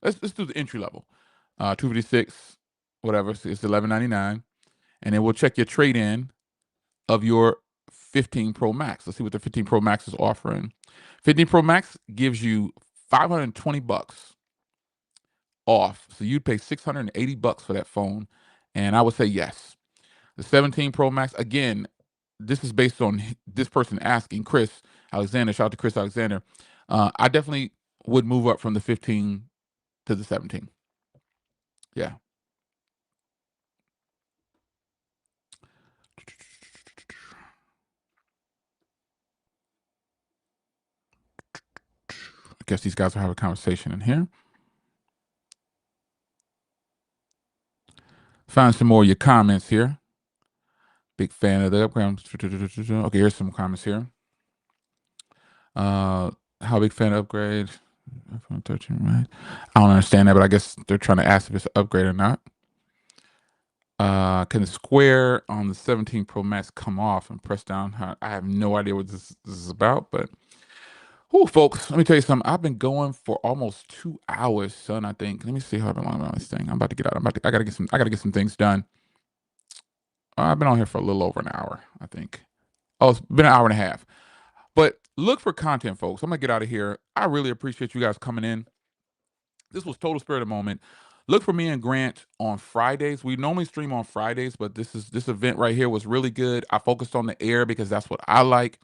let's do the entry level. 256, whatever. So it's 1199. And then we'll check your trade-in of your 15 Pro Max. Let's see what the 15 Pro Max is offering. 15 Pro Max gives you 520 bucks off. So you'd pay 680 bucks for that phone. And I would say yes. The 17 Pro Max, again, this is based on this person asking, Chris Alexander. Shout out to Chris Alexander. I definitely would move up from the 15 to the 17. Yeah. I guess these guys will have a conversation in here. Find some more of your comments here. Big fan of the upgrade. Okay, here's some comments here. How big fan of upgrade? iPhone 13, right? I don't understand that, but I guess they're trying to ask if it's an upgrade or not. Can the square on the 17 Pro Max come off and press down? I have no idea what this is about, but folks, let me tell you something. I've been going for almost 2 hours, son. I think. Let me see how long I'm on this thing. I'm about to get out. I gotta get some things done. I've been on here for a little over an hour, I think. Oh, it's been an hour and a half. But look for content, folks. I'm gonna get out of here. I really appreciate you guys coming in. This was Total Spirit of the Moment. Look for me and Grant on Fridays. We normally stream on Fridays, but this event right here was really good. I focused on the air because that's what I like.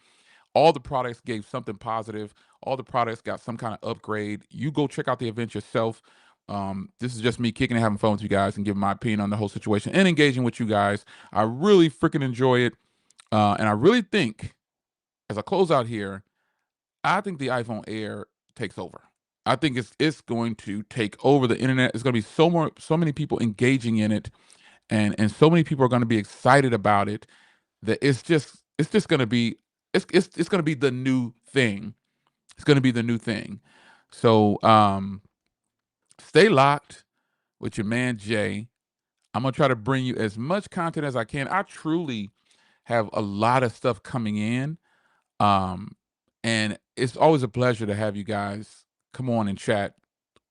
All the products gave something positive. All the products got some kind of upgrade. You go check out the event yourself. This is just me kicking and having fun with you guys and giving my opinion on the whole situation and engaging with you guys. I really freaking enjoy it. And I really think, as I close out here, I think the iPhone Air takes over. I think it's going to take over the internet. It's going to be so many people engaging in it, and so many people are going to be excited about it that it's just going to be it's going to be the new thing. It's going to be the new thing. So stay locked with your man Jay. I'm gonna try to bring you as much content as I can. I truly have a lot of stuff coming in. Um, and it's always a pleasure to have you guys come on and chat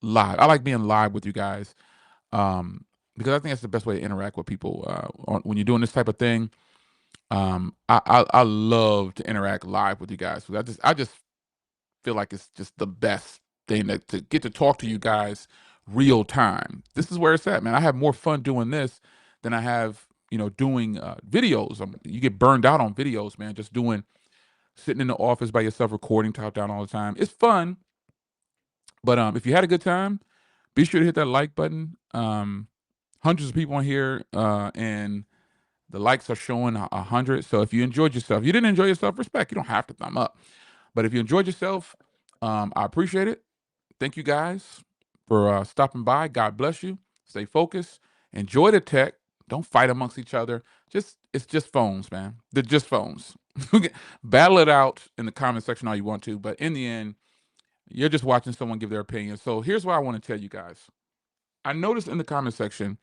live. I like being live with you guys, because I think that's the best way to interact with people when you're doing this type of thing. I love to interact live with you guys. I just feel like it's just the best thing to get to talk to you guys real time. This is where it's at, man. I have more fun doing this than I have, doing videos. You get burned out on videos, man. Just doing sitting in the office by yourself, recording top down all the time. It's fun, but if you had a good time, be sure to hit that like button. Hundreds of people on here, and the likes are showing 100. So if you enjoyed yourself, you didn't enjoy yourself, respect. You don't have to thumb up, but if you enjoyed yourself, I appreciate it. Thank you guys for stopping by. God bless you. Stay focused. Enjoy the tech. Don't fight amongst each other. It's just phones, man. They're just phones. Battle it out in the comment section all you want to, but in the end, you're just watching someone give their opinion. So here's what I want to tell you guys. I noticed in the comment section,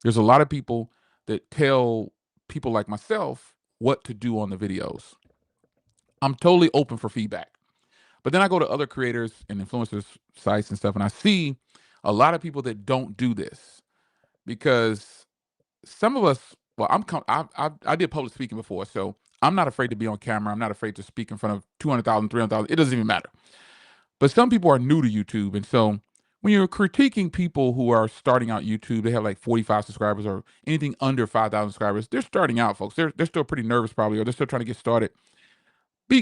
there's a lot of people that tell people like myself what to do on the videos. I'm totally open for feedback. But then I go to other creators and influencers sites and stuff, and I see a lot of people that don't do this because some of us. Well, I did public speaking before, so I'm not afraid to be on camera. I'm not afraid to speak in front of 200,000, 300,000. It doesn't even matter. But some people are new to YouTube, and so when you're critiquing people who are starting out YouTube, they have like 45 subscribers or anything under 5,000 subscribers. They're starting out, folks. They're still pretty nervous, probably, or they're still trying to get started.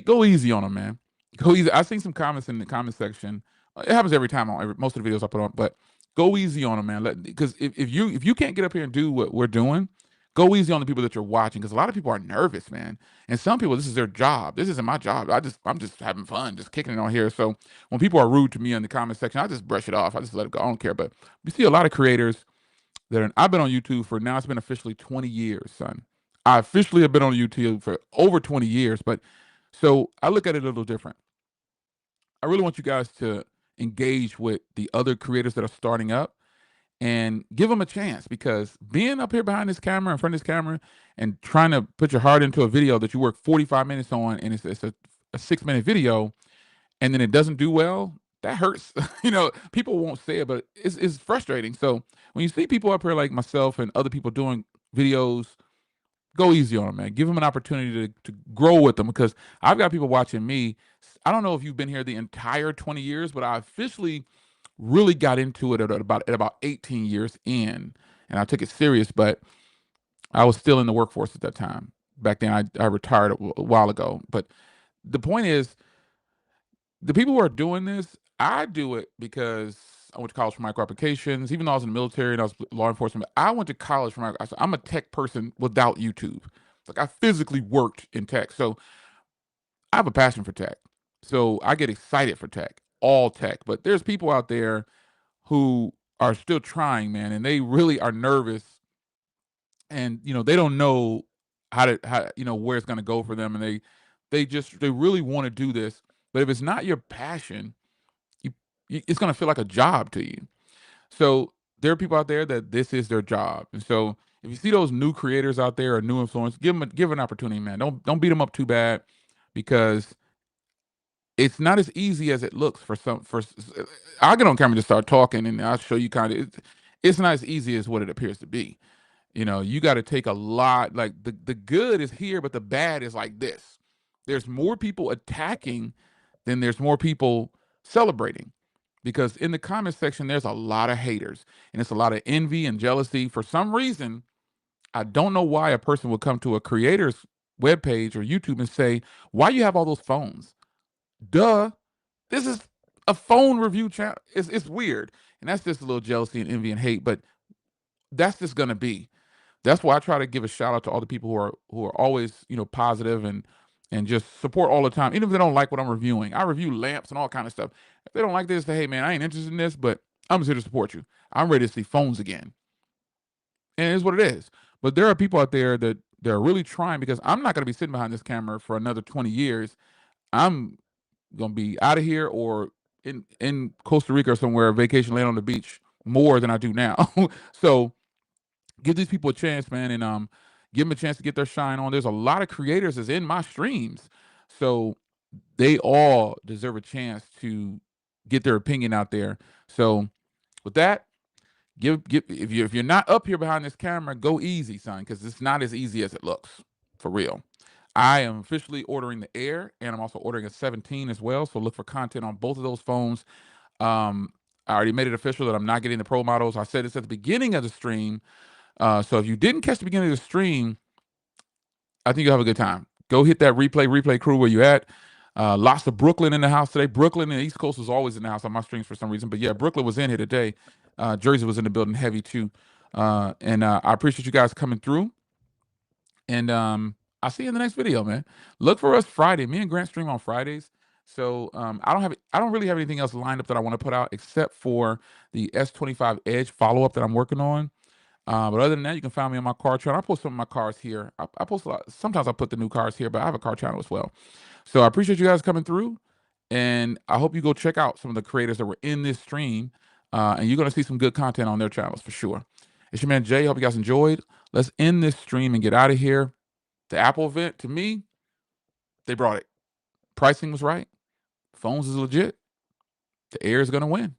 Go easy on them, man. Go easy. I've seen some comments in the comment section. It happens every time on most of the videos I put on, but go easy on them, man. Because if you can't get up here and do what we're doing, go easy on the people that you're watching. Because a lot of people are nervous, man, and some people this is their job. This isn't my job. I'm just having fun, just kicking it on here. So when people are rude to me in the comment section, I just brush it off. I just let it go. I don't care. But we see a lot of creators that are. I've been on YouTube for now. It's been officially 20 years, son. I officially have been on YouTube for over 20 years, but so I look at it a little different. I really want you guys to engage with the other creators that are starting up and give them a chance because being up here behind this camera, in front of this camera, and trying to put your heart into a video that you work 45 minutes on and it's a 6-minute video and then it doesn't do well, that hurts. People won't say it, but it's frustrating. So when you see people up here like myself and other people doing videos, go easy on them, man. Give them an opportunity to grow with them because I've got people watching me. I don't know if you've been here the entire 20 years, but I officially really got into it at about 18 years in, and I took it serious. But I was still in the workforce at that time. Back then, I retired a while ago. But the point is, the people who are doing this, I do it because I went to college for micro applications. Even though I was in the military and I was law enforcement, I went to college for micro. I'm a tech person without YouTube. Like I physically worked in tech, so I have a passion for tech. So I get excited for tech, all tech. But there's people out there who are still trying, man, and they really are nervous, and they don't know how where it's going to go for them, and they really want to do this, but if it's not your passion, you, it's going to feel like a job to you. So there are people out there that this is their job, and so if you see those new creators out there or new influencers, give an opportunity, man. Don't beat them up too bad, because it's not as easy as it looks for some. I'll get on camera and just start talking, and I'll show you kind of. It's not as easy as what it appears to be. You got to take a lot. Like the good is here, but the bad is like this. There's more people attacking than there's more people celebrating. Because in the comment section, there's a lot of haters and it's a lot of envy and jealousy. For some reason, I don't know why a person would come to a creator's webpage or YouTube and say, "Why you have all those phones?" Duh. This is a phone review channel. It's weird. And that's just a little jealousy and envy and hate, but that's just gonna be. That's why I try to give a shout out to all the people who are always, positive and just support all the time. Even if they don't like what I'm reviewing. I review lamps and all kind of stuff. If they don't like this, say, "Hey man, I ain't interested in this, but I'm just here to support you. I'm ready to see phones again." And it is what it is. But there are people out there that they're really trying, because I'm not gonna be sitting behind this camera for another 20 years. I'm gonna be out of here or in Costa Rica or somewhere, vacation land on the beach more than I do now. So give these people a chance, man, and give them a chance to get their shine on. There's a lot of creators that's in my streams, so they all deserve a chance to get their opinion out there. So with that, give if you're not up here behind this camera, go easy, son, because it's not as easy as it looks, for real. I am officially ordering the Air, and I'm also ordering a 17 as well. So look for content on both of those phones. I already made it official that I'm not getting the Pro models. I said this at the beginning of the stream. So if you didn't catch the beginning of the stream, I think you'll have a good time. Go hit that replay crew where you at. Lots of Brooklyn in the house today. Brooklyn and the East Coast was always in the house on my streams for some reason. But yeah, Brooklyn was in here today. Jersey was in the building heavy too. And I appreciate you guys coming through. And I'll see you in the next video, man. Look for us Friday. Me and Grant stream on Fridays. So I don't really have anything else lined up that I want to put out except for the S25 Edge follow-up that I'm working on. But other than that, you can find me on my car channel. I post some of my cars here. I post a lot. Sometimes I put the new cars here, but I have a car channel as well. So I appreciate you guys coming through, and I hope you go check out some of the creators that were in this stream, and you're going to see some good content on their channels for sure. It's your man Jay. Hope you guys enjoyed. Let's end this stream and get out of here. The Apple event, to me, they brought it. Pricing was right. Phones is legit. The Air is going to win.